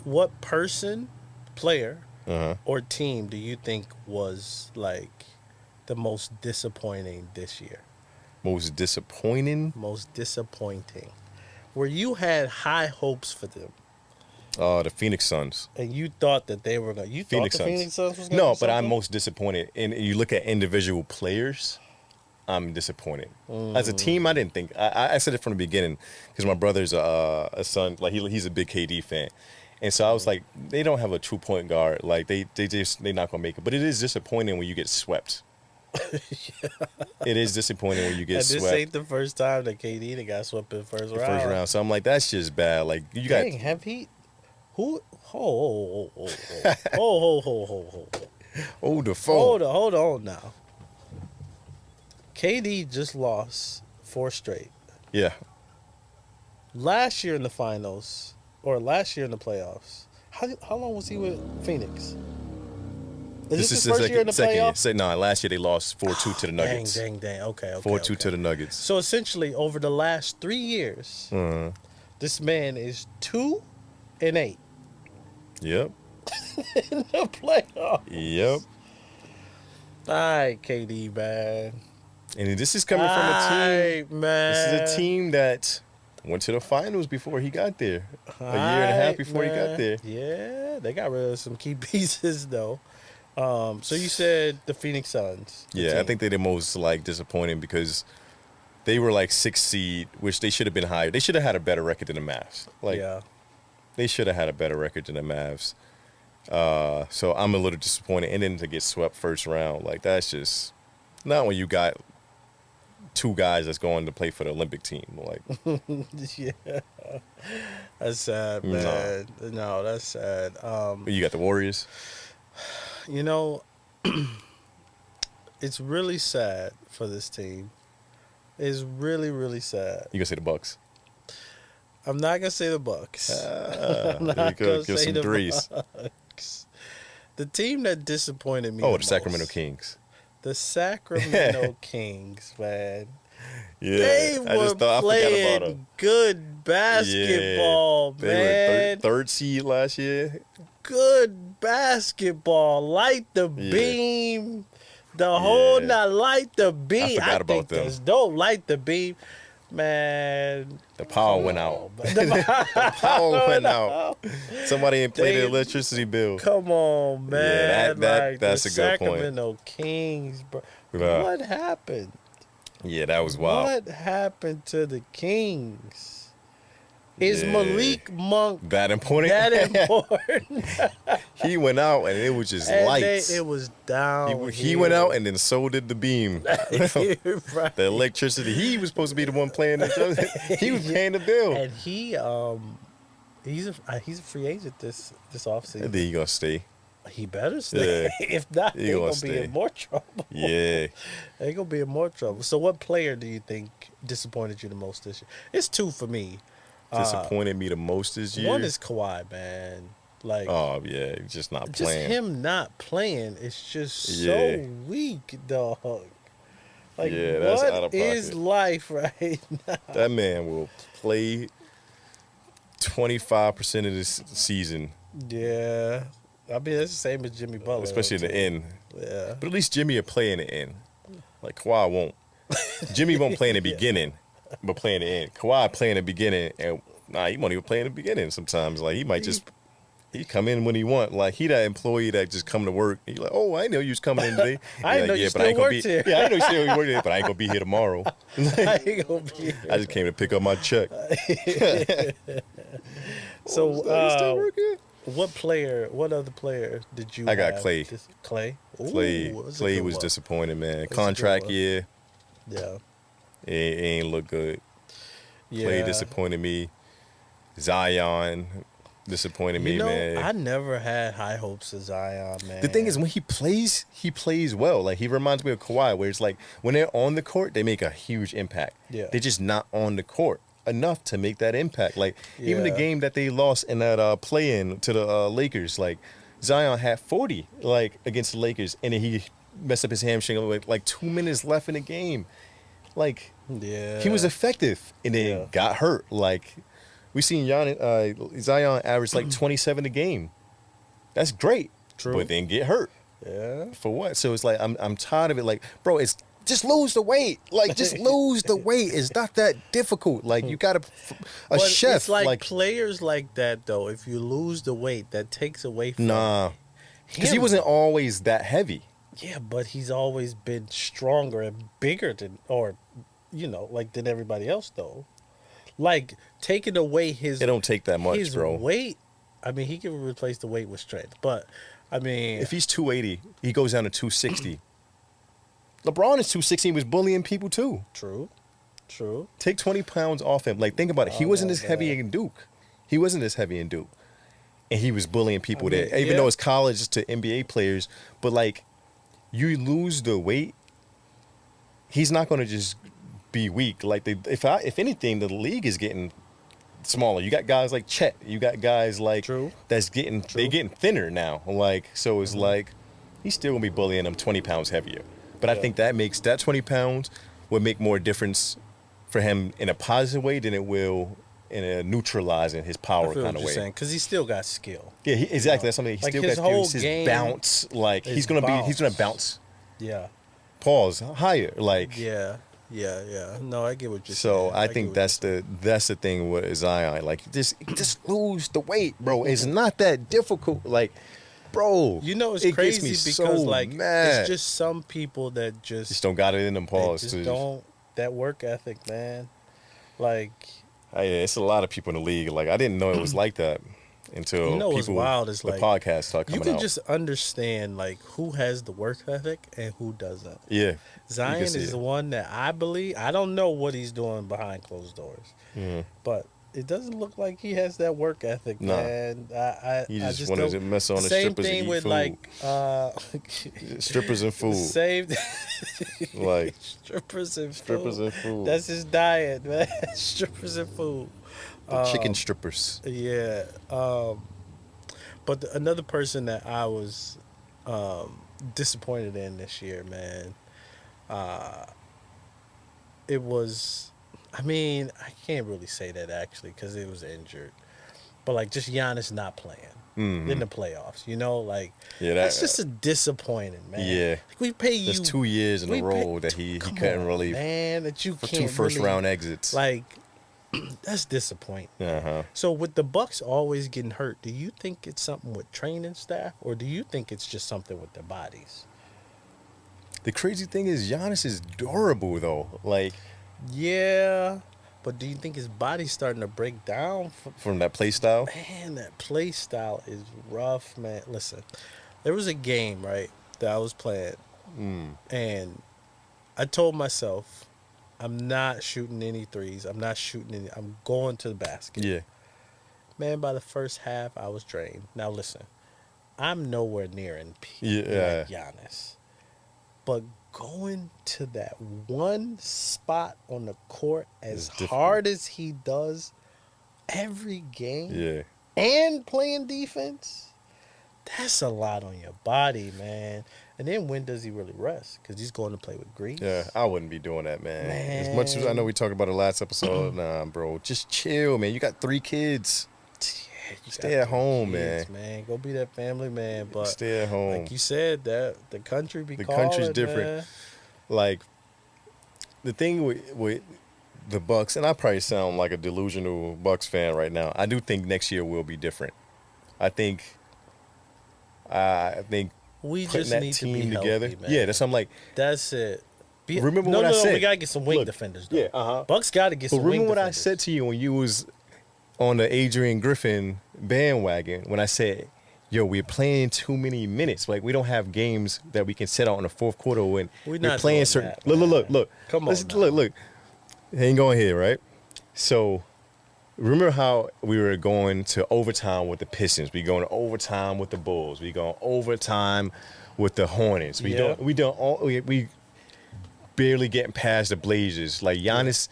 What person, player, Uh-huh. or team do you think was like the most disappointing this year? Most disappointing. Most disappointing, where you had high hopes for them The Phoenix Suns. and you thought that they were going. You Phoenix thought the Suns. Phoenix Suns was going. No, but I'm most disappointed. And you look at individual players, I'm disappointed. As a team, I didn't think. I said it from the beginning because my brother's a son. Like he's a big KD fan, and so I was like, they don't have a true point guard. Like they're not gonna make it. But it is disappointing when you get swept. It is disappointing when you get And this swept ain't the first time that KD that got swept in the first the round. first round. So I'm like, that's just bad. Like you got. Dang, have he? Who? Oh, Oh, the phone. hold on now. KD just lost 4 straight. Yeah. Last year in the finals, or last year in the playoffs. How long was he with Phoenix? Is this his first year in the playoffs? No, last year they lost 4-2 to the Nuggets. Dang. Okay. 4-2 to the Nuggets. So essentially, over the last 3 years, this man is 2-8 Yep. in the playoffs. Yep. All right, KD, man. And this is coming from a team. Man. This is a team that went to the finals before he got there. A year and a half before he got there. Yeah, they got rid of some key pieces though. So you said the Phoenix Suns. the Yeah, I team. think they're the most like disappointing because they were like 6th seed, which they should have been higher. They should have had a better record than the Mavs. Like yeah. they should have had a better record than the Mavs. So I'm a little disappointed. And then to get swept first round, like that's just not when you got 2 guys that's going to play for the Olympic team. Like Yeah. That's sad, No. man. No, that's sad. you got the Warriors. You know, it's really sad for this team. It's really, really sad. You gonna say the Bucks? I'm not gonna say the Bucks. There you not go. gonna Give say some the threes. Bucks. The team that disappointed me. Oh, the Sacramento most, Kings. The Sacramento Kings, man. Yeah, They I were just thought I forgot about playing them. good basketball, They man. were third seed last year. Good basketball. Light the Yeah. beam. The whole Yeah. night. Light the beam. forgot about think them. that's dope. Light the beam. Man. The power went out. The Power went out. Somebody ain't paid the They- electricity bill. Come on, man. Yeah, that- like that's the a good point. Sacramento Kings, bro. Yeah. What happened? Yeah, that was wild. What happened to the Kings? Is Yeah. Malik Monk That important? that important? He went out and it was just And lights. it was down. He went out and then so did the beam. right. The electricity. He was supposed to be the one playing the He was paying the bill. And he's a free agent this And offseason. then he gonna stay. He better stay. If not, He they're gonna gonna be stay. in more trouble. Yeah. They're gonna be in more trouble. So, what player do you think disappointed you the most this year? It's 2 for me. Disappointed me the most this year. One is Kawhi, man. Like, Oh yeah, he's just not just playing. him not playing. It's just Yeah. so weak, dog. Like, Yeah, that's what out of is pocket. life right now? That man will play 25% of this season, Yeah, I mean that's the same as Jimmy Butler, especially in though, the too. end. Yeah, But at least Jimmy will play in the end. Like Kawhi won't. Jimmy won't play in the beginning, but play in the end. Kawhi play in the beginning, and he won't even play in the beginning sometimes. Like he might just He come in when he want. Like, he that employee that just come to work. He like, oh, I know you was coming in today. I didn't know you still worked here. Yeah, I know you still work here, but I ain't gonna be here tomorrow. I ain't gonna be here. I just came to pick up my check. So, you still working? what other player did you I got have? Clay. Clay? Ooh, Clay was disappointing, man. Contract year. Yeah. It ain't look good. Yeah. Clay disappointed me. Zion disappointed me, man. I never had high hopes of Zion, man. The thing is, when he plays well. Like, he reminds me of Kawhi, where it's like, when they're on the court, they make a huge impact. Yeah. They're just not on the court enough to make that impact. Like, even the Yeah. game that they lost in that play-in to the Lakers, like, Zion had 40, like, against the Lakers, and then he messed up his hamstring with, like, 2 minutes left in the game. Like, Yeah. he was effective, and then got hurt. Like, we seen Zion average like 27 a game. That's great. True. But then get hurt. Yeah. For what? So it's like, I'm tired of it. Like, bro, it's just lose the weight. Like, just lose the weight. It's not that difficult. Like, you got a chef. It's like players like that, though. If you lose the weight, that takes away from because he wasn't always that heavy. Yeah, but he's always been stronger and bigger than, than everybody else, though. Like, taking away his... It don't take that much, his bro. weight, I mean, he can replace the weight with strength. But, I mean... If he's 280, he goes down to 260. LeBron is 260. He was bullying people, too. True. Take 20 pounds off him. Like, think about it. He wasn't as heavy in Duke. And he was bullying people there. Even though it's college to NBA players. But, like, you lose the weight, he's not going to just be weak. Like, if anything, the league is getting smaller. You got guys like Chet. You got guys like they're getting thinner now. Like, so it's like he's still gonna be bullying them 20 pounds heavier. But I think that 20 pounds would make more difference for him in a positive way than it will in a neutralizing his power kind of way. Because he still got skill. Yeah, exactly. That's something he still got. His bounce, like he's gonna bounce. Yeah. Pause higher, like Yeah. No, I get what you're saying. So I think that's the thing with Zion. Like, just lose the weight, bro. It's not that difficult. Like, bro, it's crazy because so mad. It's just some people that just don't got it in them paws. Just don't that work ethic, man. Like, it's a lot of people in the league. Like, I didn't know it was like that until what's wild is the podcast start coming out. You can just understand like who has the work ethic and who doesn't. Yeah. Zion is the one that I believe. I don't know what he's doing behind closed doors, but it doesn't look like he has that work ethic, man. He just wanted to mess on the strippers and eat food. Same thing with strippers and food. Like strippers and food. That's his diet, man. Strippers and food. Chicken strippers. Yeah. But another person that I was disappointed in this year, man. It was, I mean, I can't really say that actually because it was injured, but like just Giannis not playing in the playoffs, like that's just a disappointing, man. Yeah, like, we pay you. That's 2 years in a row that he couldn't really, man. That you for can't 2 first round exits. Like, that's disappointing. Uh-huh. So with the Bucks always getting hurt, do you think it's something with training staff, or do you think it's just something with their bodies? The crazy thing is Giannis is durable though. Like, yeah, but do you think his body's starting to break down from that play style? Man, that play style is rough, man. Listen, there was a game, right, that I was playing, and I told myself, I'm not shooting any threes. I'm going to the basket. Yeah. Man, by the first half, I was drained. Now listen, I'm nowhere near in peak like Giannis. But going to that one spot on the court as hard as he does every game and playing defense, that's a lot on your body, man. And then when does he really rest? Because he's going to play with Greece. Yeah, I wouldn't be doing that, man. As much as I know we talked about it last episode, nah, bro. Just chill, man. You got 3 kids. Stay at home, kids, man. Go be that family man. But stay at home. Like you said, that the country be calling, country's different. Man. Like, the thing with the Bucks, and I probably sound like a delusional Bucks fan right now. I do think next year will be different. I think We putting just that need to team be together. healthy, man. Yeah, that's I'm like. That's it. Remember no, what no, I no, said. we gotta get some wing Look, defenders though. Yeah, Bucks gotta get But some wing remember what I defenders. said to you when you was on the Adrian Griffin bandwagon when I said, "Yo, we're playing too many minutes. Like we don't have games that we can set out in the fourth quarter when We're we're not playing doing certain." that, Look. man. Come on now. Look. Hang on here, right? So remember how we were going to overtime with the Pistons? We going to overtime with the Bulls. We going overtime with the Hornets. We barely getting past the Blazers. Like Giannis,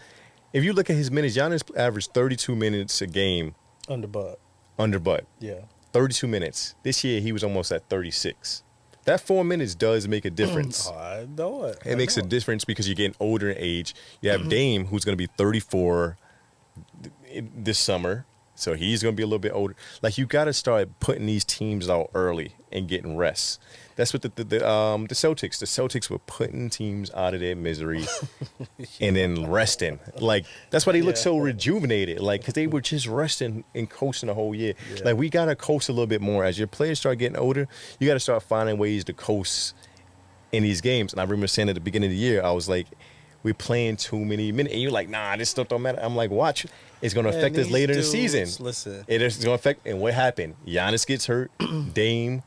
if you look at his minutes, Giannis averaged 32 minutes a game Under Bud. Yeah. 32 minutes. This year he was almost at 36. That 4 minutes does make a difference. Oh, I know it. It makes a difference because you're getting older in age. You have Dame, who's going to be 34 this summer, so he's going to be a little bit older. Like you got to start putting these teams out early and getting rest. That's what the Celtics were putting teams out of their misery and then resting. Like that's why they look so rejuvenated. Like because they were just resting and coasting the whole year. Yeah. Like we got to coast a little bit more as your players start getting older. You got to start finding ways to coast in these games. And I remember saying at the beginning of the year, I was like, we're playing too many minutes. And you're like, nah, this stuff don't matter. I'm like, watch. It's going to affect us later in the season. Listen. It is going to affect. And what happened? Giannis gets hurt. Dame.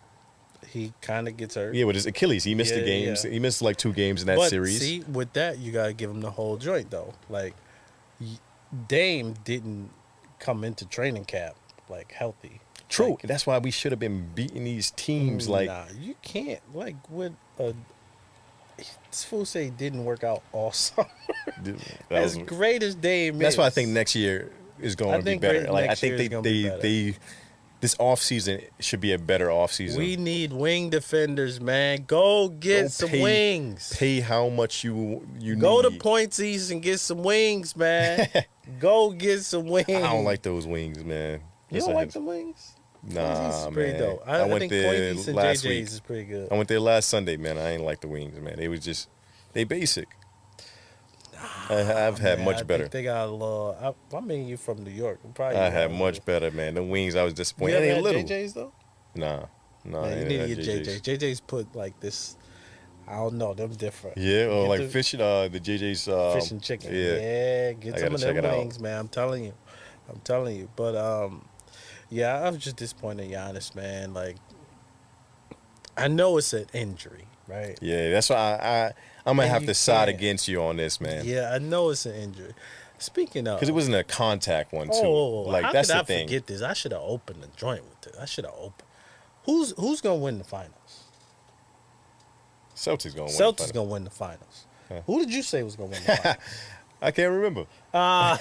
He kind of gets hurt. Yeah, with his Achilles. He missed the games. Yeah. He missed like 2 games in that But series. see, with that, you got to give him the whole joint, though. Like, Dame didn't come into training camp, like, healthy. True. Like, That's why we should have been beating these teams. Like, nah, you can't. Like, with a... This fool say he didn't work out all summer. As great as Dame is. That's why I think next year is going to be better. Like, I think they this offseason should be a better offseason. We need wing defenders, man. Go get some wings. Pay how much you Go need. to Pointsies and get some wings, man. Go get some wings. I don't like those wings, man. You don't like the wings? Nah, pretty man. dope. I went think there Pointies and last JJ's week. is pretty good. I went there last Sunday, man. I ain't like the wings, man. They was just they basic. I've had much better. Think they got a little. I mean, you from New York? Probably. I had much better, man. The wings, I was You disappointed. ever They had little. JJ's though? Nah. Man, you need to get JJ's. JJ's put like this. I don't know. Them different. Yeah, or Get like the fish. The JJ's fish and chicken. Yeah, Get I some gotta of check them it out. wings, man. I'm telling you. But yeah, I was just disappointed in Giannis, man. Like, I know it's an injury, right? Yeah, that's why I'm gonna And have you to side can't. against you on this, man. Yeah, I know it's an injury. Speaking of, Because it wasn't a contact one too. oh, Like how that's could the I thing. forget this? I should have opened the joint with this. I should have opened. Who's gonna win the finals? Celtics gonna win. Celtics gonna win the finals. Huh. Who did you say was gonna win the finals? I can't remember. Nah,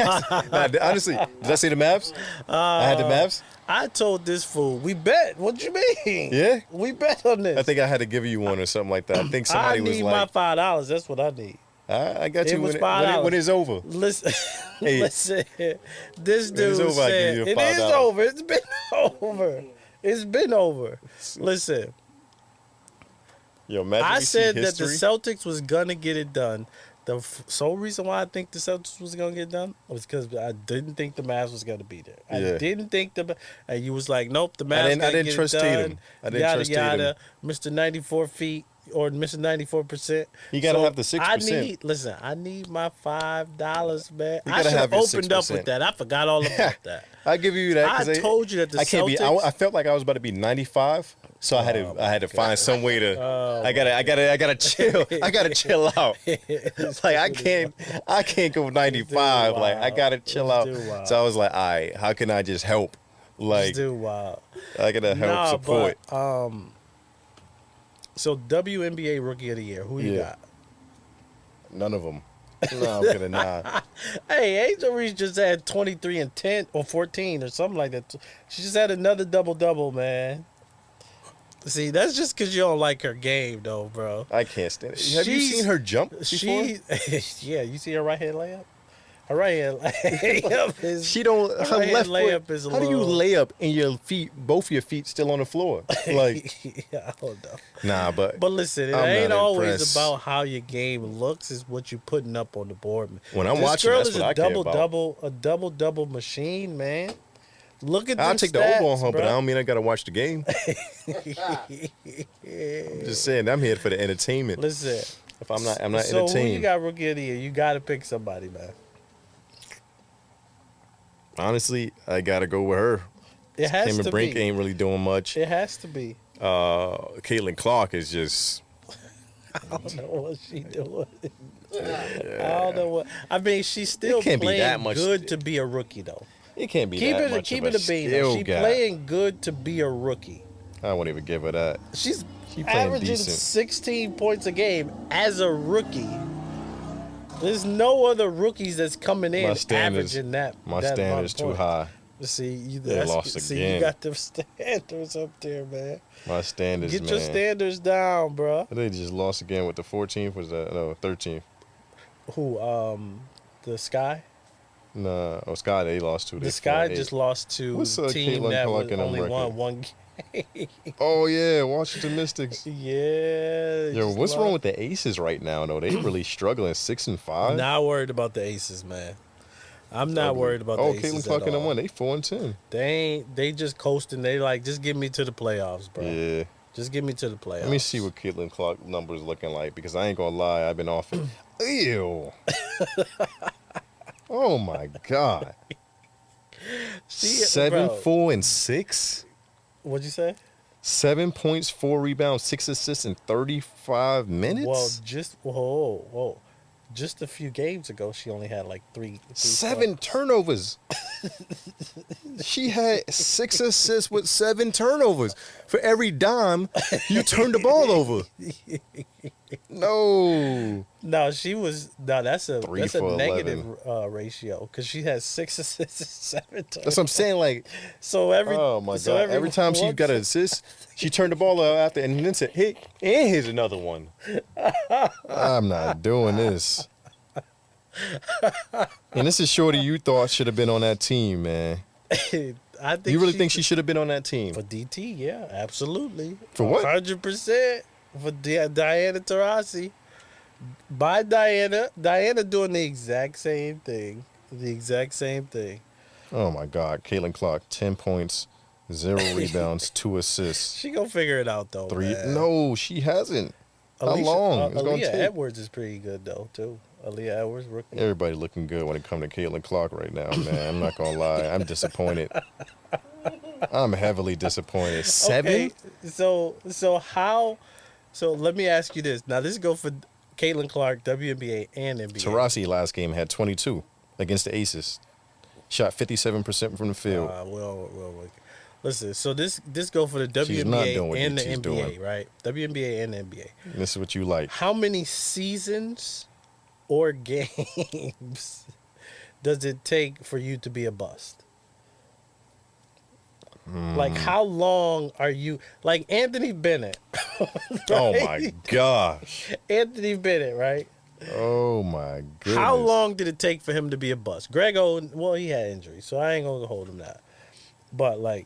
honestly, did I say the Mavs? I had the Mavs. I told this fool, we bet. What you mean? Yeah? We bet on this. I think I had to give you one or something like that. I think somebody I was need like, my $5. That's what I need. I got It you was when $5. when it's over. Listen, Hey. listen. This When it's dude over, I said give you it is $5. over. It's been over. It's been over. Listen, Yo, imagine I we see said that the history. Celtics was gonna get it done. The sole reason why I think the Celtics was gonna get it done was because I didn't think the Mavs was gonna be there. Yeah. I didn't think and you was like, nope, the Mavs. I gotta didn't get trust it done. Tatum. I didn't yada trust yada. Tatum. Mr. 94 feet or Mr. 94%. You gotta have the 6%. I need my $5, man. You I gotta should have have your opened up 6%. with that. I forgot all about that. I give you that. 'cause I told you that the I can't be. Celtics- I felt like I was about to be 95, so I had to find some way to. I gotta chill. I gotta chill out. Like I can't go 95. Like I gotta chill out. It's too wild. So I was like, all right, how can I just help? Like Dude, wow. I gotta help support. But, so WNBA Rookie of the Year, who you Yeah. got? None of them. No, I'm gonna nah. Hey, Angel Reese just had 23 and 10 or 14 or something like that. She just had another double-double, man. See, that's just because you don't like her game, though, bro. I can't stand it. Have you seen her jump before? Yeah, you see her right hand layup? Her right hand layup is... She don't. Her right-hand left layup foot. is a How do you little- lay up and your feet, both your feet, still on the floor? Like, yeah, I don't know. nah, but Listen, it I'm ain't not always impressed. about how your game looks. It's what you're putting up on the board. When I'm This watching, girl that's is what I care about. a double double machine, man. Look at I'll them take the stats, over on her, but I bro. don't mean I gotta watch the game. I'm just saying, I'm here for the entertainment. Listen. If I'm not So who you entertained. got rookie of the year? You got to pick somebody, man. Honestly, I gotta go with her. It has Cameron to Brink be. ain't really doing much. It has to be. Caitlin Clark is just. I don't know what she doing. I don't know what. I mean, she's still It can't be playing that much- good to be a rookie, though. It can't be Keep that it, much keep of it a a bean. skill She's guy. playing good to be a rookie. I won't even give her that. She's She playing averaging decent. 16 points a game as a rookie. There's no other rookies that's coming in averaging that. My that standards too amount of high. points. See, They lost again. You got them standards up there, man. My standards, Get man. your standards down, bro. They just lost again with the 14th. Was that no 13th? Who? The Sky. Nah, Sky they lost to. The Sky just lost to What's, a team Caitlin that Clark was and them only record? won one game. Oh yeah, Washington Mystics. Yeah. Yo, what's wrong with the Aces right now? though? They really struggling. 6-5. Not worried about the Aces, man. I'm not worried about the Aces. Caitlin Clark at and them all. won. They 4-10. They just coasting. They like, just get me to the playoffs, bro. Yeah. Just get me to the playoffs. Let me see what Caitlin Clark numbers looking like because I ain't gonna lie, I've been off it. Ew. Oh my God. She, 7, bro, 4, and 6. What'd you say? 7 points, 4 rebounds, 6 assists in 35 minutes. Well, whoa. Just a few games ago, she only had like three 7 turnovers. She had 6 assists with 7 turnovers. For every dime, you turned the ball over. No. No, she was. No, that's a 3 that's a for negative ratio because she has 6 assists and 7 turnovers. That's what I'm saying. Like, So oh my God. Every time she got an assist, she turned the ball out after and then said, hey, and here's another one. I'm not doing this. And this is Shorty you thought should have been on that team, man. I think You really think she should have been on that team? for DT? Yeah, absolutely. For what? 100% for Diana Taurasi. By Diana doing the exact same thing. Oh my God. Caitlin Clark, 10 points, 0 rebounds, 2 assists. She gonna figure it out though. 3. Man. No, she hasn't. How long? It's gonna Aaliyah take. Edwards is pretty good though too. Aaliyah Edwards rookie. Everybody looking good when it comes to Caitlin Clark right now, man. I'm not gonna lie. I'm disappointed. I'm heavily disappointed. 7? Okay, so let me ask you this. Now this go for Caitlin Clark, WNBA and NBA. Taurasi last game had 22 against the Aces. Shot 57% from the field. Well, listen. So this go for the She's not doing what WNBA and the DT's NBA, doing. right? WNBA and the NBA. This is what you like. How many seasons or games does it take for you to be a bust? Like, how long are you like Anthony Bennett? Oh right? my gosh. Anthony Bennett, right? Oh my goodness. How long did it take for him to be a bust? Greg Oden, well, he had injuries, so I ain't gonna hold him that. But like,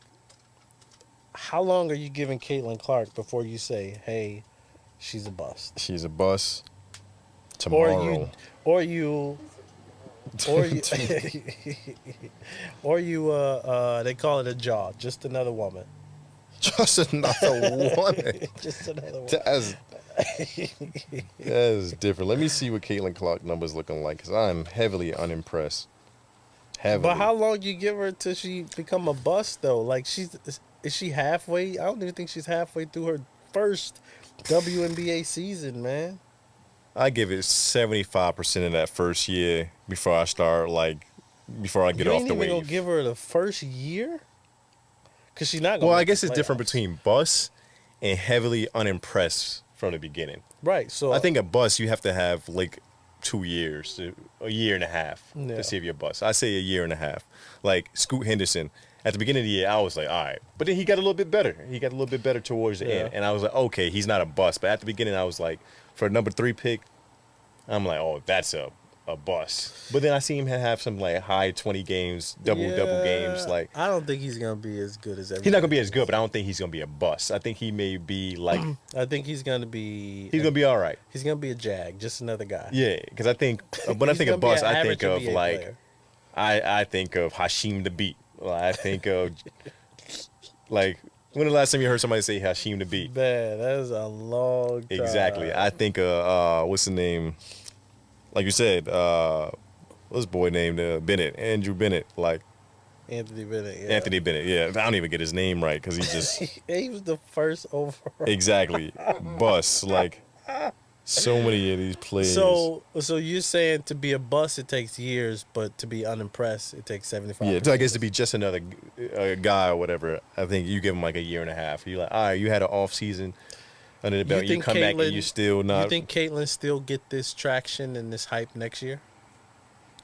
how long are you giving Caitlin Clark before you say, "Hey, she's a bust"? She's a bust tomorrow. Or you, they call it a jaw, just another woman. Just another woman. Just another woman. That's different. Let me see what Caitlin Clark numbers looking like because I'm heavily unimpressed. Heavily. But how long you give her till she become a bust though? Like is she halfway? I don't even think she's halfway through her first WNBA season, man. I give it 75% of that first year before I get You off ain't the even wave. gonna give her the first year, cause she's not gonna. Well, I make guess the it's different playoffs. between bust and heavily unimpressed from the beginning. Right. So I think a bust you have to have like 2 years, a year and a half Yeah. to see if you're a bust. I say a year and a half. Like Scoot Henderson, at the beginning of the year, I was like, all right. But then he got a little bit better. He got a little bit better towards the Yeah. end. And I was like, okay, he's not a bust. But at the beginning, I was like, for a number 3 pick, I'm like, oh, that's a bust. But then I see him have some like high 20 games, double games. Like I don't think he's gonna be as good as everybody. he's not gonna be as good, but I don't think he's gonna be a bust. I think he may be like I think he's gonna be. he's gonna be all right. He's gonna be a jag, just another guy. Yeah, because I think when I He's think of gonna be bust, an I average think of NBA like player. I think of Hashim the Beat. I think of like when the last time you heard somebody say Hashim to beat? Man, that is a long time. Exactly. I think what's the name? Like you said, what's his boy named Bennett, Andrew Bennett, like Anthony Bennett. Yeah. Anthony Bennett. Yeah, I don't even get his name right because he just he was the first overall. exactly bust like so many of these players. So you're saying to be a bust it takes years, but to be unimpressed it takes 75. Yeah, I guess to be just another guy or whatever. I think you give him like a year and a half. You're like, all right, you had an off season under the belt. You come back and you still not. You think Caitlyn still get this traction and this hype next year?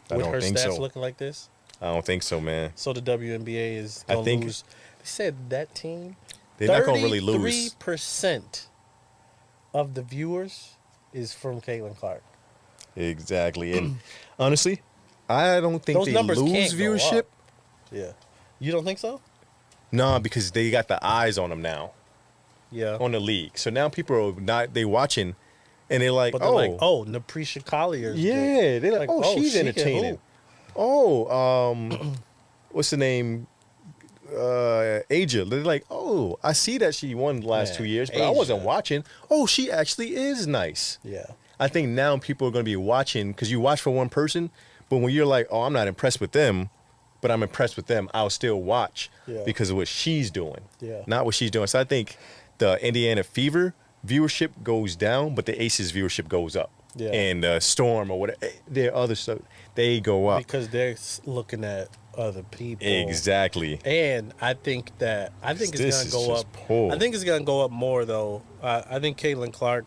I With don't her think stats so. looking like this? I don't think so, man. So the WNBA is gonna lose. They said that team. They're not gonna really lose. 33% of the viewers is from Caitlin Clark. Exactly, and honestly, I don't think Those they numbers lose can't go viewership. up. Yeah, you don't think so? No, because they got the eyes on them now Yeah, on the league. So now people are not they watching, and they're like, but they're like, oh, Naprisha Collier's yeah, they're like, oh, she's she can entertaining. hoop. Oh, what's the name? Aja. They're like, oh, I see that she won the last Man, 2 years, but I Aja. wasn't watching. Oh, she actually is nice. Yeah, I think now people are going to be watching because you watch for one person, but when you're like, oh, I'm not impressed with them, but I'm impressed with them, I'll still watch because of what she's doing, not what she's doing. So I think the Indiana Fever viewership goes down, but the Aces viewership goes up. Yeah. And Storm or whatever, their other stuff, they go up. because they're looking at other people. Exactly. And I think it's This gonna is go just up. poor. I think it's gonna go up more though. I think Caitlin Clark,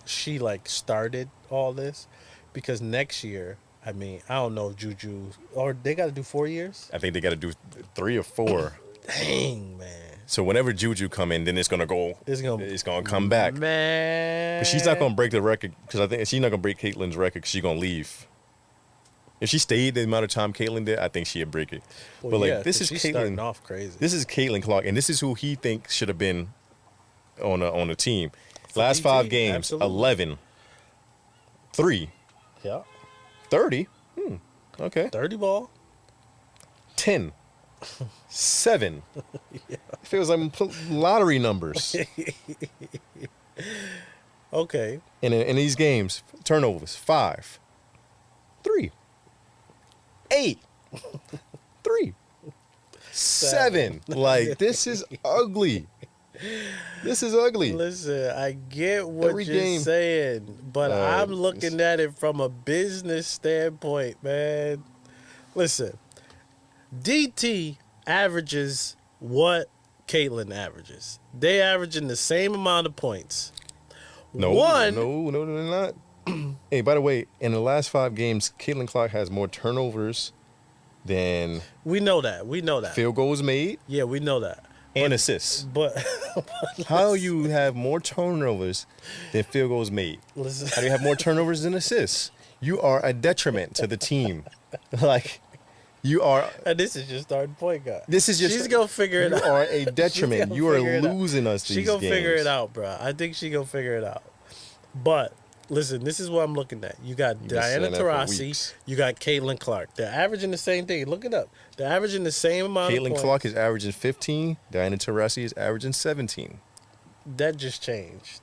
she like started all this because next year, I mean, I don't know if Juju or they got to do 4 years. I think they got to do 3 or 4. Dang, man. So whenever Juju come in, then it's gonna go. It's gonna come back. Man. But she's not gonna break the record because I think she's not gonna break Caitlin's record because she's gonna leave. If she stayed the amount of time Caitlin did, I think she'd break it. Well, but like yeah, this 'cause is she's starting Caitlin. off crazy. This is Caitlin Clark, and this is who he thinks should have been on the team. For Last PT, 5 games, absolutely. 11, 3, Yeah. 30. Okay. 30 ball. 10, 7. Feels like lottery numbers. Okay. And in these games, turnovers 5, 3, 8, 3, 7. Like this is ugly. This is ugly. Listen, I get what Every you're game. saying, but I'm looking at it from a business standpoint, man. Listen, DT averages what Caitlyn averages. They averaging the same amount of points. No, they're not. Hey, by the way, in the last 5 games, Caitlin Clark has more turnovers than We know that. We know that. field goals made Yeah, we know that. and assists. But How you have more turnovers than field goals made? listen, How do you have more turnovers than assists? You are a detriment to the team. Like, you are. and this is your starting point guard. This is just. She's gonna figure it you out. are a detriment. gonna You are figure it out. losing us these She gonna games. figure it out, bro. I think she gonna figure it out. But listen, this is what I'm looking at. You got You've been Diana saying that for Taurasi. weeks. You got Caitlin Clark. They're averaging the same thing. Look it up. They're averaging the same amount of Caitlin points. Clark is averaging 15. Diana Taurasi is averaging 17. That just changed.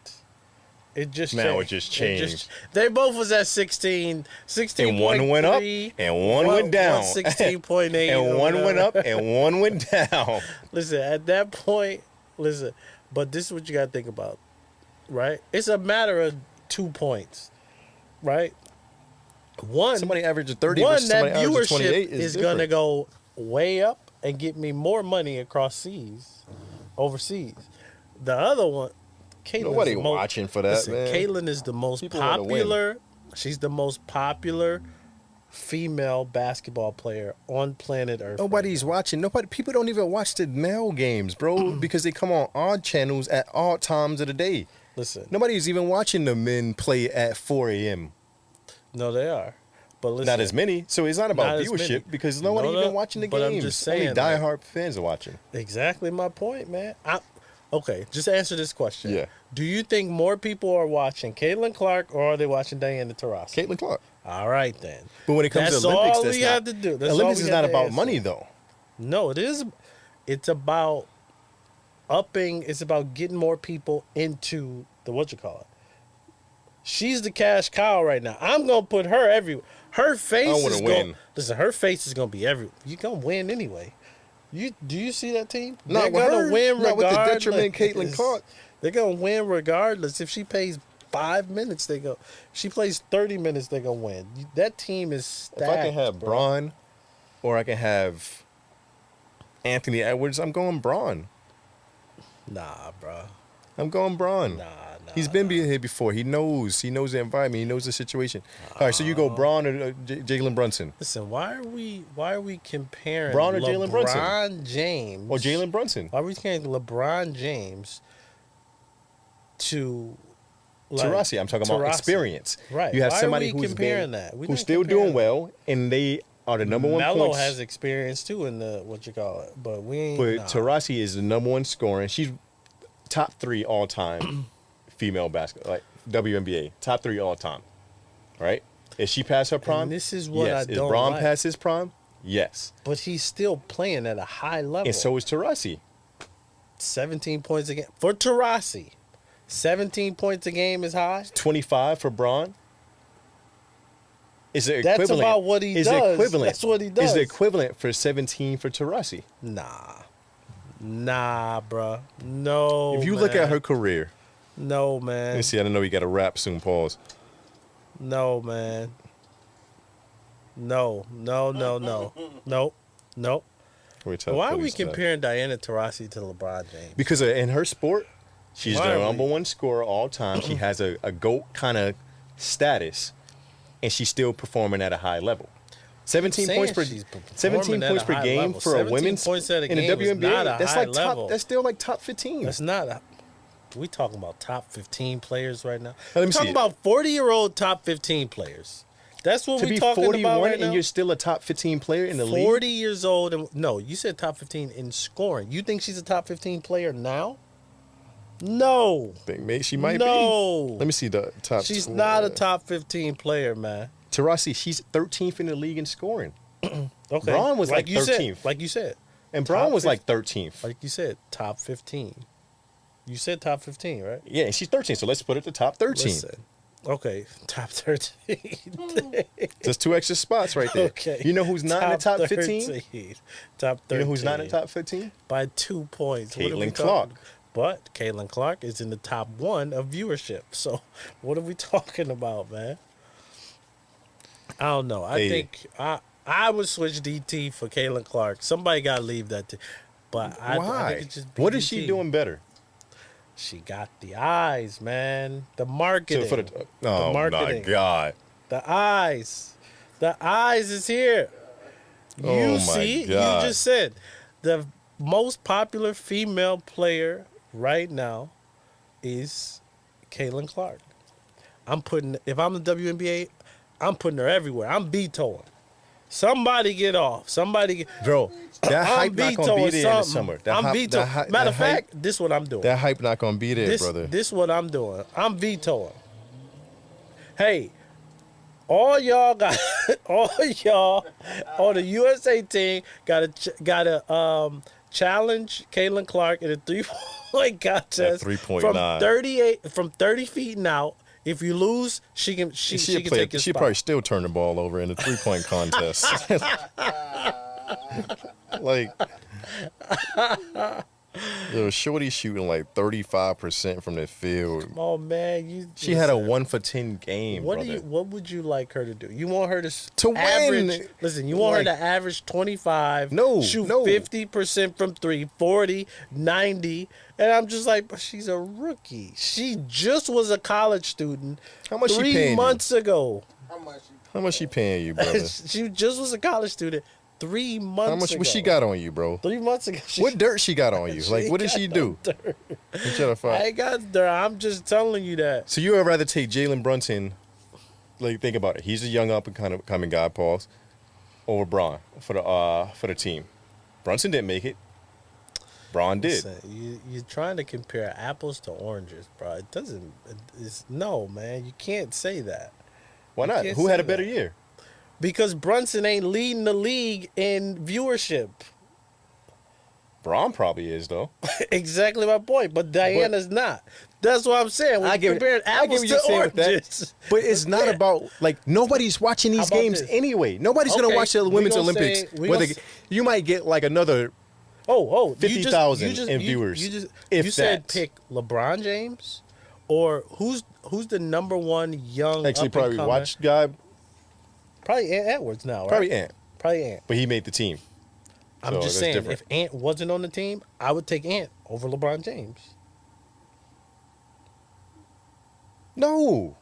It just Now changed. it just changed. They both was at 16. 16. And one went up, and one went down. 16.8. And one went up, and one went down. Listen, at that point, but this is what you got to think about, right? It's a matter of 2 points, right? One, Somebody averages 30 one versus somebody that averages 28 viewership is is going to different. go way up and get me more money across seas, overseas. The other one, Caitlin's Nobody the most, watching for that, listen, man. Caitlyn is the most People wanna win. popular. She's the most popular female basketball player on planet Earth. Nobody's watching. People don't even watch the male games, bro, because they come on odd channels at odd times of the day. Listen, Nobody's even watching the men play at 4 a.m. no, they are. But listen, Not as many. So it's not about Not as many. viewership because nobody No, even watching the but games. I'm just saying, Only like- diehard fans are watching. Exactly my point, man. Okay, just answer this question. Yeah. Do you think more people are watching Caitlin Clark or are they watching Diana Taurasi? Caitlin Clark. All right, then. But when it comes That's to Olympics, all that's we not. have to do. That's all Olympics we is got not to about answer. money though. No, it is. It's about upping. It's about getting more people into the what you call it. She's the cash cow right now. I'm gonna put her everywhere. Her face is going. Listen, her face is gonna be every. You gonna win anyway. Do you see that team? They're gonna win regardless. Not with the detriment Caitlin Clark. They're gonna win regardless. If she plays 5 minutes, they go. If she plays 30 minutes, they're gonna win. That team is stacked. If I can have Braun, or I can have Anthony Edwards, I'm going Braun. Nah, bro. I'm going Braun. Nah. He's been here before. He knows the environment. He knows the situation. All right, so you go Braun or Jalen Brunson. Listen, why are we comparing Braun or Jalen Brunson? LeBron James or Jalen Brunson? Why are we comparing LeBron James to Taurasi? I'm talking about experience. Right. You have why somebody are we who's comparing been that? who's still doing well, and they are the number one. Melo has experience too in the what you call it, but we ain't. But Taurasi is the number one scorer. She's top 3 all time. Female basketball, like WNBA, top 3 all time, right? Is she past her prime? And this is what yes. I don't Is Braun like. past his prime? Yes. But he's still playing at a high level. And so is Taurasi. 17 points a game for Taurasi. 17 points a game is high. 25 for Braun. Is it equivalent? That's about what he does. Equivalent? That's what he does. Is the equivalent for 17 for Taurasi? Nah, bruh. No. If you look at her career. No, man. Let me see. I don't know. You got to rap soon. Pause. No, man. No. Why are we comparing Diana Taurasi to LeBron James? Because in her sport, she's the number one scorer all time. She has a GOAT kind of status, and she's still performing at a high level. 17 points per game for a women's in the WNBA. That's like level. That's still like top 15. That's not. We talking about top 15 players right now. We're talking about 40-year-old top 15 players. That's what we're talking about right now. To be 41 and you're still a top 15 player in the league? 40 years old. No, you said top 15 in scoring. You think she's a top 15 player now? No. I think she might be. Let me see the top. She's not a top 15 player, man. Taurasi, she's 13th in the league in scoring. Okay. Braun was like 13th. Like you said. And Braun was like 13th. Like you said, top 15. You said top 15, right? Yeah, and she's 13, so let's put it to top 13. Listen. Okay, top 13. There's 2 extra spots right there. Okay. You know who's not in the top 15? Top 13. You know who's not in the top 15? By 2 points. Caitlin Clark. But Caitlin Clark is in the top 1 of viewership. So what are we talking about, man? I don't know. I think I would switch DT for Caitlin Clark. Somebody got to leave that. But why? I think it's just what DT. is she doing better? She got the eyes, man. The marketing. Oh, my God. The eyes. The eyes is here. You see, God. You just said the most popular female player right now is Caitlin Clark. If I'm the WNBA, I'm putting her everywhere. I'm vetoing. Somebody get off. Bro, that hype not going to be there in the summer. I'm vetoing. Matter of fact, this is what I'm doing. That hype not going to be there, brother. This is what I'm doing. I'm vetoing. Hey, all y'all on the USA team got to challenge Caitlin Clark in a 3-point contest. 3.9 from 30 feet and out. If you lose, she can take your spot. She probably still turn the ball over in the 3-point contest. Like, Shorty shooting like 35% from the field. Come on, man. She had a 1 for 10 game. What would you like her to do? You want her to average, win? Listen, you want her to average 25. Shoot 50% from 3, 40, 90. And I'm just like, but she's a rookie. She just was a college student. How much 3 she paying months ago. How much she paying you, brother? She just was a college student 3 months ago. How much what she got on you, bro? 3 months ago. What dirt she got on you? Like, what did she do? I ain't got dirt. I'm just telling you that. So you would rather take Jalen Brunson, like, think about it. He's a young up-and-coming guy, Pauls, over Braun for the team. Brunson didn't make it. Braun did. Listen, you're trying to compare apples to oranges, bro. It doesn't. No, man. You can't say that. Why not? Who had a better year? Because Brunson ain't leading the league in viewership. Braun probably is though. Exactly my point. But Diana's not. That's what I'm saying. When you compare apples to oranges. But it's not about like nobody's watching these games anyway. Nobody's gonna watch the Women's Olympics. You might get like another 50,000 in viewers. You said pick LeBron James, or who's the number one young probably watch guy. Probably Ant Edwards now. Right? Probably Ant. But he made the team. I'm just saying, if Ant wasn't on the team, I would take Ant over LeBron James. No,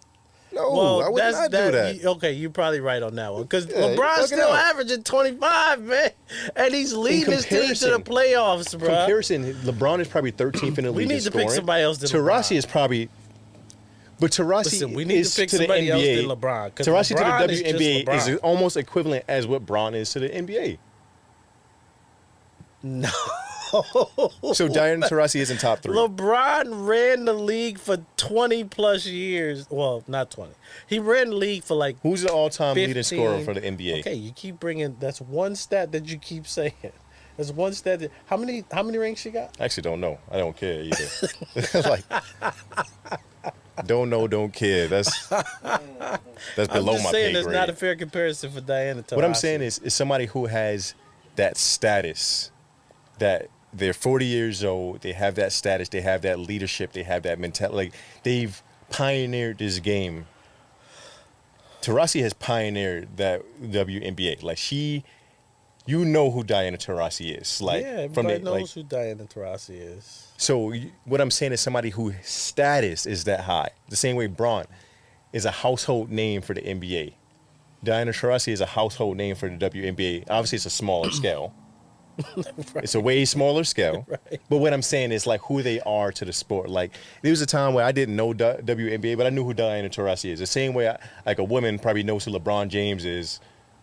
I would not do that. Okay, you're probably right on that one. Because LeBron's still averaging 25, man. And he's leading his team to the playoffs, bro. Comparison, LeBron is probably 13th in the league in scoring. We need to pick somebody else than Taurasi is probably... But Taurasi we need to pick somebody else than LeBron. Taurasi to the WNBA is almost equivalent as what Braun is to the NBA. No. So Diana Taurasi is in top 3. LeBron ran the league for 20 plus years. Well, not 20. He ran the league for like Who's the all-time leading scorer for the NBA? Okay, you keep bringing. That's one stat that you keep saying. That's one stat. How many rings she got? I actually don't know. I don't care either. Like, don't know, don't care. That's below my pay grade. I'm just saying that's not a fair comparison for Diana Taurasi. What I'm saying is somebody who has that status, that they're 40 years old, they have that status, they have that leadership, they have that mentality. Like, they've pioneered this game. Taurasi has pioneered that WNBA. Like, you know who Diana Taurasi is. Like, yeah, everybody knows who Diana Taurasi is. So what I'm saying is somebody whose status is that high. The same way Braun is a household name for the NBA. Diana Taurasi is a household name for the WNBA. Obviously, it's a smaller scale. Right. It's a way smaller scale. Right. But what I'm saying is like who they are to the sport. Like, there was a time where I didn't know WNBA, but I knew who Diana Taurasi is. The same way like a woman probably knows who LeBron James is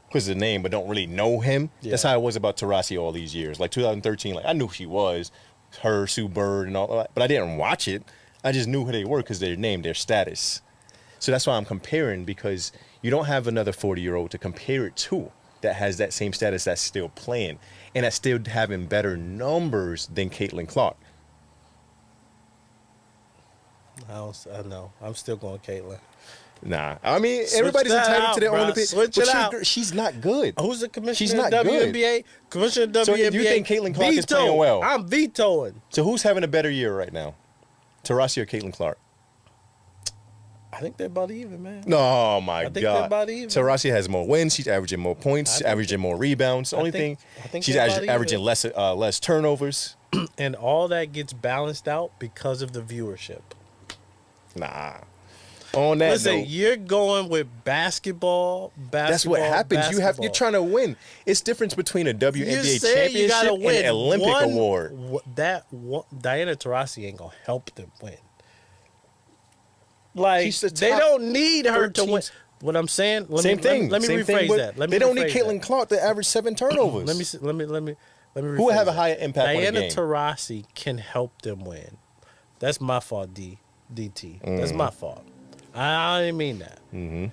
because of the name, but don't really know him. Yeah. That's how it was about Taurasi all these years. Like 2013, like I knew who she was, her, Sue Bird, and all that, but I didn't watch it. I just knew who they were because their name, their status. So that's why I'm comparing, because you don't have another 40-year-old to compare it to that has that same status, that's still playing, and that's still having better numbers than Caitlin Clark. I know. I'm still going Caitlin. Nah. I mean, everybody's entitled to their own opinion. But she's not good. Who's the commissioner she's not of WNBA? Good. Commissioner of WNBA. So you think Caitlin Clark is playing well? I'm vetoing. So who's having a better year right now? Taurasi or Caitlin Clark? I think they're about even, man. Oh, my God. I think they're about even. Taurasi has more wins. She's averaging more points. She's averaging more rebounds. The only thing, she's averaging less turnovers. And all that gets balanced out because of the viewership. Nah. On that Listen, note, you're going with basketball. That's what happens. You're trying to win. It's difference between a WNBA championship and an Olympic award. Diana Taurasi ain't gonna help them win. Like, they don't need her to win. What I'm saying, let me rephrase that. They don't need Caitlin Clark to average 7 turnovers. Let me rephrase Who will have a higher impact on the game? Diana Taurasi can help them win. That's my fault, DT. That's my fault. I didn't mean that. Mm-hmm.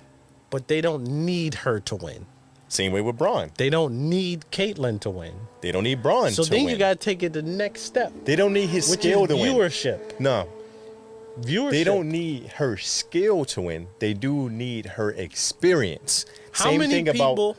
But they don't need her to win. Same way with Braun. They don't need Caitlin to win. They don't need Braun to win. So then you got to take it the next step. They don't need his skill to win. Viewership. No. Viewership. They don't need her skill to win. They do need her experience. Same thing about the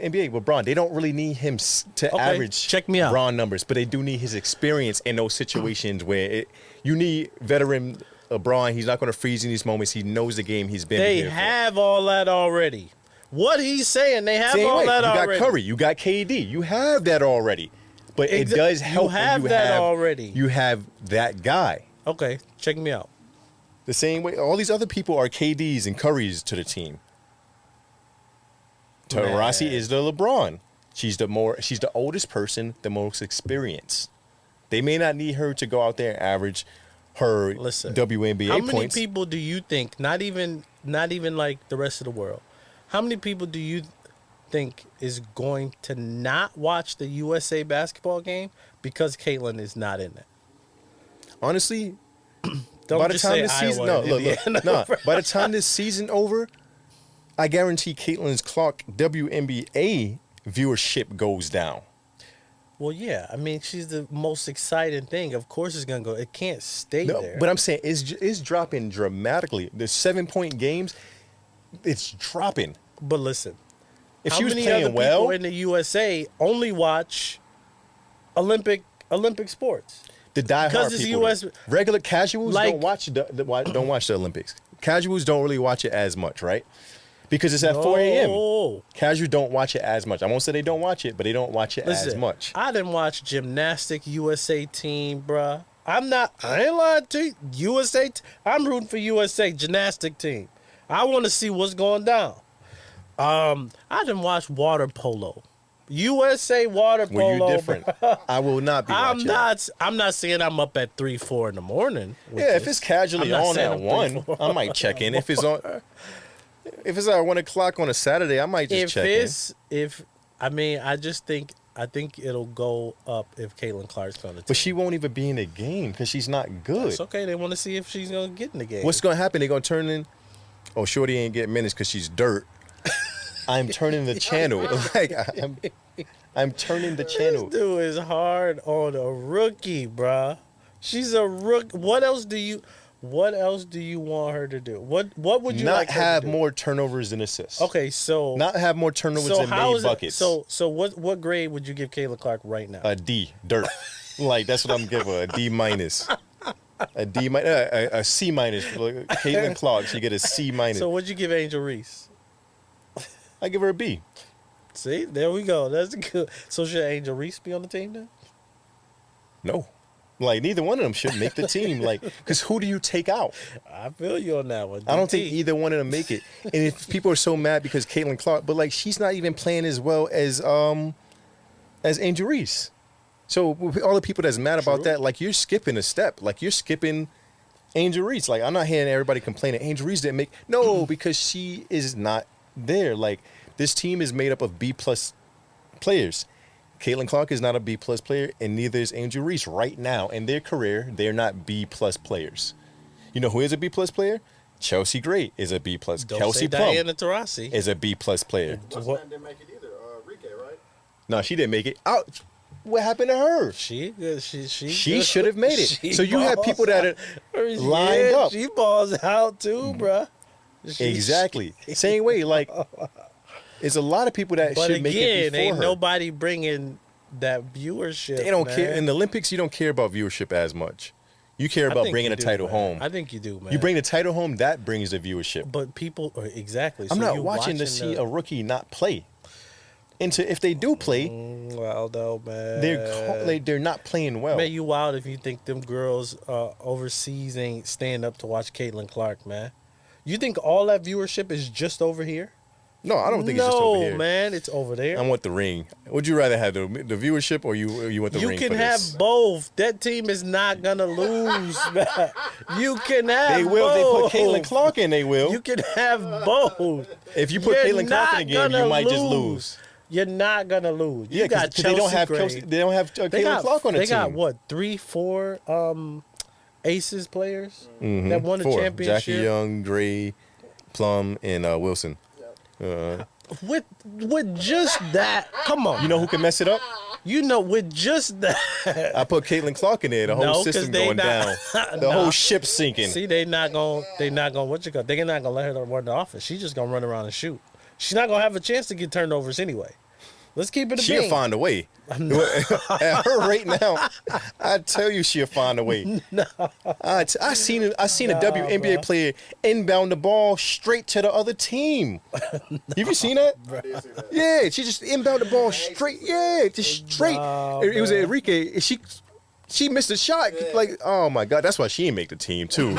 NBA with Braun. They don't really need him to average Braun numbers, but they do need his experience in those situations where you need veteran Braun. He's not going to freeze in these moments. He knows the game. He's been here. They have all that already. What he's saying, they have all that already. You got Curry. You got KD. You have that already. But it does help. You have that already. You have that guy. Okay, check me out. The same way all these other people are KDs and Currys to the team. Taurasi is the LeBron. She's the oldest person, the most experienced. They may not need her to go out there and average her WNBA points. How many people do you think, not even like the rest of the world, how many people do you think is going to not watch the USA basketball game because Caitlin is not in it? Honestly, by the time this season, by the time this season over, I guarantee Caitlin Clark WNBA viewership goes down. Well, yeah. I mean, she's the most exciting thing. Of course, it's gonna go. It can't stay No, there. but I'm saying it's dropping dramatically. The 7-point games, it's dropping. But listen, If how she was many other playing well, people in the USA only watch Olympic sports? the diehard because it's people, US regular casuals like- don't watch don't watch the Olympics. Casuals don't really watch it as much, right? Because it's at 4 a.m. No. Casuals don't watch it as much. I won't say they don't watch it, but they don't watch it as Listen, much. I didn't watch gymnastic USA team, bruh. I ain't lying to you. USA, I'm rooting for USA gymnastic team. I want to see what's going down. I didn't watch water polo. USA water polo. Well, you different. I will not be watching that. I'm not saying I'm up at 3-4 in the morning. with Yeah, if this. it's casually I'm not on saying at I'm 1, 3-4. I might check in. If it's at 1 o'clock on a Saturday, I might just check in. I think it'll go up if Caitlin Clark's going to. But she won't even be in the game because she's not good. It's okay. They want to see if she's going to get in the game. What's going to happen? They're going to turn in. Oh, Shorty ain't getting minutes because she's dirt. I'm turning the channel. Like I'm turning the channel. This dude is hard on a rookie, bruh. She's a rook. What else do you want her to do? What would you Not like her have to do? more turnovers than assists. Okay, so Not have more turnovers than how made is it? buckets. So what grade would you give Kayla Clark right now? A D, dirt. Like that's what I'm giving her. A D minus. A D minus. A C minus. Caitlin Clark, she get a C minus. So what'd you give Angel Reese? I give her a B. See, there we go. That's good. So should Angel Reese be on the team then? No. Like neither one of them should make the team. Like, because who do you take out? I feel you on that one. I don't DT. think either one of them make it. And if people are so mad because Caitlin Clark, but like she's not even playing as well as Angel Reese. So all the people that's mad about True. that, like you're skipping a step. Like you're skipping Angel Reese. Like I'm not hearing everybody complaining Angel Reese didn't make no because she is not there. Like this team is made up of B+ players. Caitlin Clark is not a B+ player, and neither is Angel Reese right now in their career. They're not B+ players. You know who is a B+ player? Chelsea Gray is a B+. Don't Kelsey say Plum Diana Taurasi. is a B+ player. What's her name didn't make it either? Rike, right? No, she didn't make it. Out. What happened to her? She should have made it. She So you have balls people that are out. lined up. She balls out too, bruh. Exactly. Same way, like, there's a lot of people that But should make it again, before ain't her. nobody bringing that viewership. They don't man. care. In the Olympics, you don't care about viewership as much. You care I about think bringing you a do, title man. home. I think you do, man. You bring the title home, that brings the viewership. but people exactly. I'm so not you watching to see the- a rookie not play. And if they do play, Well, though, man. they're not playing well. Man, you wild if you think them girls overseas ain't staying up to watch Caitlin Clark, man. You think all that viewership is just over here? No, I don't think it's just over here. No, man, it's over there. I want the ring. Would you rather have the viewership or you want the You ring can for have this? both. That team is not gonna lose, man. You can have They will. both. If they put Caitlin Clark in, they will. You can have both. If you put You're Caitlin Clark in the not game, you gonna might just lose. You're not gonna lose. You Yeah, got because they don't have Gray. Kelsey, they don't have They Caitlin got, Clark on the they team. got what 3-4 aces players Mhm. that won the 4. championship Jackie Young, Gray, Plum, and Wilson. with just that. Come on, You know who can mess it up? You know with just that. I put Caitlin Clark in there. The whole No, 'cause system they going not- down. The Nah. whole ship sinking. See, they not gonna what you call? They're not gonna let her run the offense. She's just gonna run around and shoot. She's not gonna have a chance to get turnovers anyway. Let's keep it a She'll bean. find a way. At her rate now, I tell you she'll find a way. I seen a WNBA bro. player inbound the ball straight to the other team. Have you seen that? I did see that. Yeah, she just inbound the ball straight. Yeah, just straight. Nah, It was bro. Enrique. She missed a shot. Like, oh my God, that's why she didn't make the team too.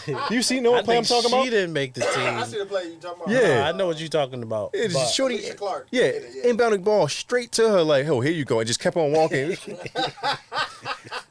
You know I what play I'm think talking she about? didn't make the I team. see the play you talking about. Yeah. I know what you're talking about. It's but- shorty. Alicia Clark. Yeah, Yeah. inbounding ball straight to her. Like, oh, here you go, and just kept on walking.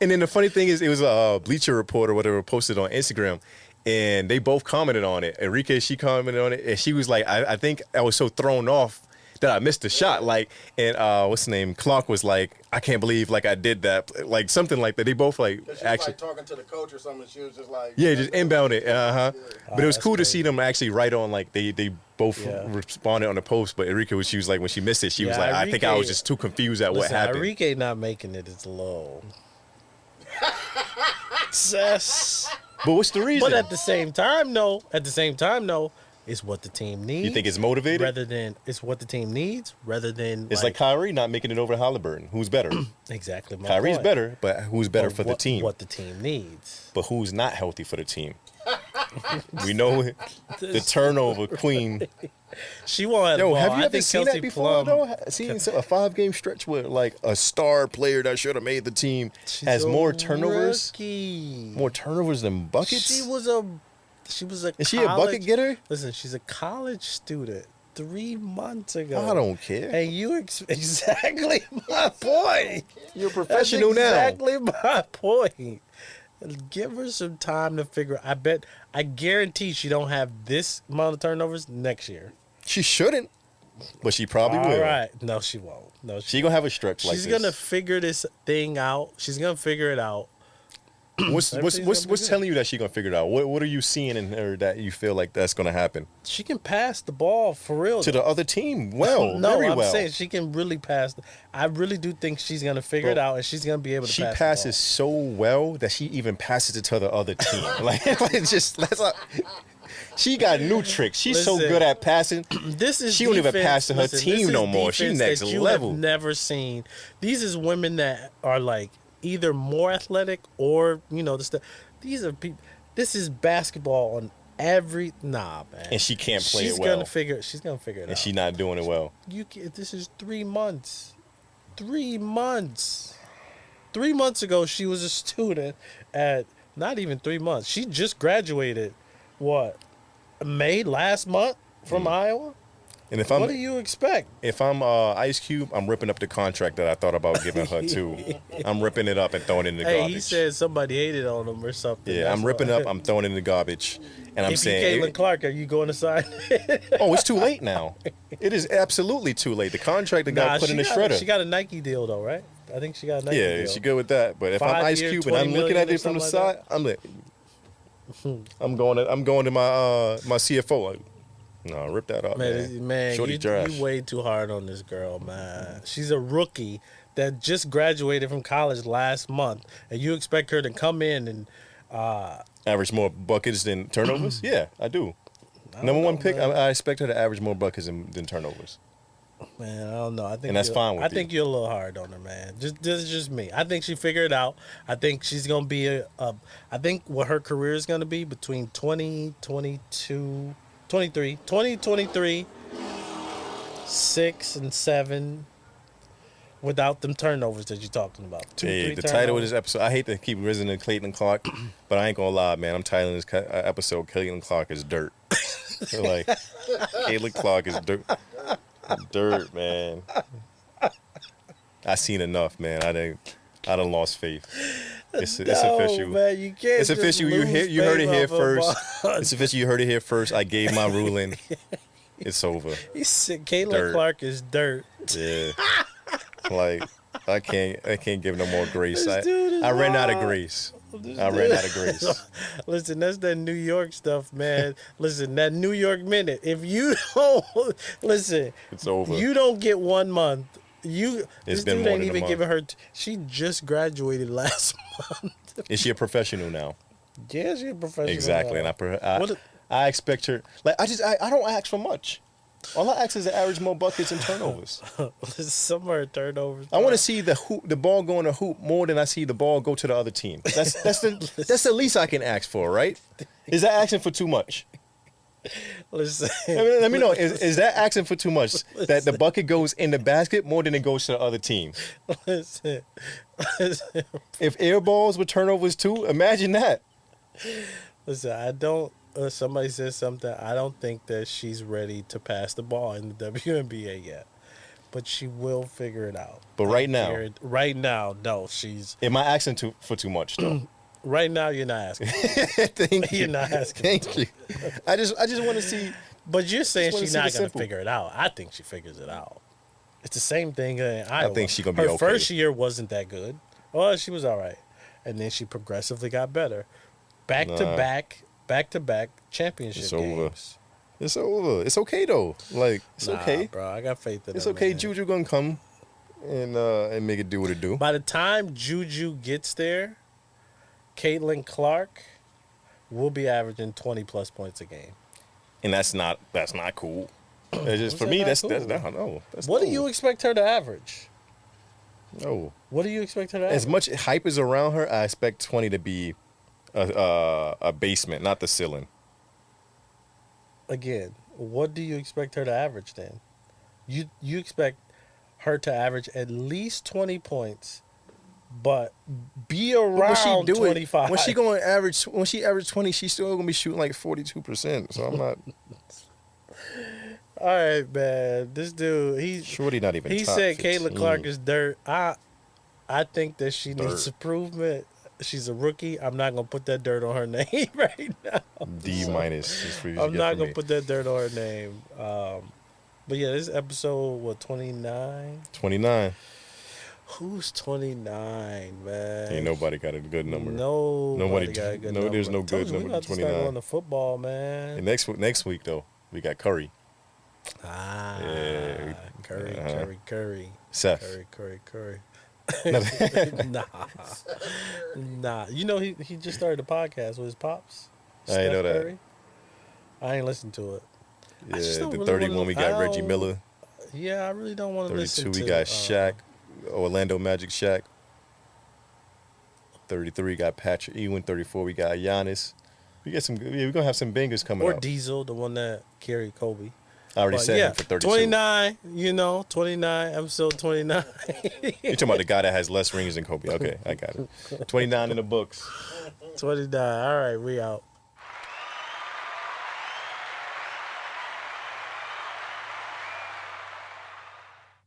And then the funny thing is, it was a Bleacher Report or whatever posted on Instagram, and they both commented on it. Enrique, she commented on it, and she was like, I think I was so thrown off that I missed the shot. Like, and what's the name? Clark was like, I can't believe like I did that. Like something like that. They both like Because she was actually. like talking to the coach or something. She was just like, Yeah, just inbound it. But it was that's cool to crazy. see them actually right on. Like they both Yeah. responded on the post, but Enrique, she was like, when she missed it, she was Yeah, like, I think I was Enrique- just too confused at what Listen, happened. Enrique not making it is low. Success. But what's the reason? But at the same time, no. It's what the team needs. You think it's motivated? Rather than it's what the team needs, rather than It's like Kyrie not making it over Halliburton. Who's better? exactly my Kyrie's point. better, but who's better But for the team? What the team needs. But who's not healthy for the team? We know the turnover queen. She won't have the Yo, ball. have you I ever think seen Kelsey that before, Plum, though? Seen a 5-game stretch where, like, a star player that should have made the team she's has a more turnovers? rookie. More turnovers than buckets? She was a Is she a bucket getter? Listen, she's a college student 3 months ago. I don't care. And you exactly my point. You're a That's professional now. exactly my point. Give her some time to figure. I guarantee she don't have this amount of turnovers next year. She shouldn't, but she probably All will. right. No, she won't. No, She gonna have a stretch like she's this. gonna figure this thing out. She's gonna figure it out. What's Everything's gonna be good. telling you that she gonna figure it out? What are you seeing in her that you feel like that's gonna happen She can pass the ball for real. to the other team? Well, no, very I'm well. saying she can really pass. I really do think she's gonna figure it Bro, out, and she's gonna be able to. She pass passes so well that she even passes it to the other team. like just that's not. She got new tricks. She's so Listen, good at passing. The ball. This is She don't even defense- pass to her listen, team this is no more. She defense next that you level. Have never seen. These is women that are like either more athletic or these are people. This is basketball on every man. And she can't play she's it well. She's gonna figure it And out. she not doing it well. This is 3 months. 3 months. 3 months ago, she was a student at not even 3 months. She just graduated. What? May last month from Iowa. And if What do you expect? I'm Ice Cube, I'm ripping up the contract that I thought about giving her too. I'm ripping it up and throwing it in the Hey, garbage. he said somebody hated on him or something. Yeah, That's I'm ripping why. up. I'm throwing it in the garbage, and I'm If saying, you Caitlin Clark, are you going to sign? oh, it's too late now. It is absolutely too late. The contract that got put in the shredder. She got a Nike deal though, right? I think she got a Nike Yeah, deal. she good with that. But if I'm 5 Ice years, Cube and 20 I'm looking at million or it from the something like side, I'm like, I'm going to my CFO. Like, no, rip that up, man. Shorty trash. You way too hard on this girl, man. She's a rookie that just graduated from college last month, and you expect her to come in and Average more buckets than turnovers? Yeah, I do. don't Number one know, pick, man. I expect her to average more buckets than turnovers. Man, I don't know. I think And that's you're- fine with I you. think you're a little hard on her, man. This is just me. I think she figured it out. I think she's gonna be I think what her career is gonna be between 2023, 6 and 7, without them turnovers that you're talking about. Hey, 3 the title of turnovers. this episode, I hate to keep risen Clayton Clark, but I ain't gonna lie, man. I'm titling this episode, Clayton Clark is dirt. Like, Caitlin Clark is dirt. Dirt, man. I seen enough, man. I done lost faith. It's No, official. man, you can't. It's just official. lose You heard it faith here off of first. a- It's official. You heard it here first. I gave my ruling. It's over. He said Caitlin Dirt. Clark is dirt. Yeah. Like, I can't give no more grace. This dude is I ran out of wild. grace. I ran out of grace. Listen, that's that New York stuff, man. Listen, that New York minute. If you don't listen, It's over. You don't get 1 month. This been dude more ain't than a even month. giving her. She just graduated last month. Is she a professional now? Yeah, she's a professional. Exactly. And What I expect her. Like, I don't ask for much. All I ask is to average more buckets and turnovers. somewhere turnovers. I want to see the ball go in the hoop more than I see the ball go to the other team. That's the least I can ask for, right? Is that asking for too much? Listen. Let me know. Is that asking for too much? That the bucket goes in the basket more than it goes to the other team? Listen. If air balls were turnovers too, imagine that. Listen, I don't. Somebody said something. I don't think that she's ready to pass the ball in the WNBA yet, but she will figure it out. But right now, right now, no, she's. am I asking for too much though? Right now, you're not asking. Thank you. You're not asking. Thank you. I just want to see. But you're saying Just wanna she's see not the going to simple. figure it out. I think she figures it out. It's the same thing in Iowa. think she gonna be Her okay. first year wasn't that good. Well, she was all right, and then she progressively got better. Back to back championship It's games. over. It's over. It's okay though. Like it's Nah, okay. bro. I got faith in It's him, okay. man. Juju gonna come and make it do what it do. By the time Juju gets there, Caitlin Clark will be averaging 20+ points a game. And that's not cool. It's just for that me. not That's cool? no. That's What no. do you expect her to average? No. What do you expect her to average? As much hype is around her, I expect 20 to be a basement, not the ceiling. Again, what do you expect her to average then? You expect her to average at least 20 points, but be around 25. When she average 20, she's still gonna be shooting like 42%. So I'm not. All right, man. This dude, Shorty not even. he top said 15. Caitlin Clark is dirt. I think that she Dirt. needs improvement. She's a rookie. I'm not gonna put that dirt on her name right now. D minus. Is what you I'm get not from gonna me. put that dirt on her name. But yeah, this episode 29. 29. Who's 29, man? Ain't nobody got a good number. Nobody got a good number. There's no Told good you, number we than got to start 29. going to football, man. And next week though, we got Curry, Yeah, Uh-huh. Curry. Seth. Curry. Nah. You know he just started a podcast with his pops. I didn't know Steph that. Curry. I ain't listened to it. I just Yeah, don't the really 31 wanna- we got Reggie I Miller. Yeah, I really don't want to 32 listen to. we got Shaq, Orlando Magic Shaq. 33 got Patrick Ewing. 34 we got Giannis. We got some. Yeah, we're gonna have some bangers coming or up. Diesel, the one that carried Kobe. I already But said yeah, him for 32. 29. 29, episode 29. You're talking about the guy that has less rings than Kobe. Okay, I got it. 29 in the books. 29. All right, we out.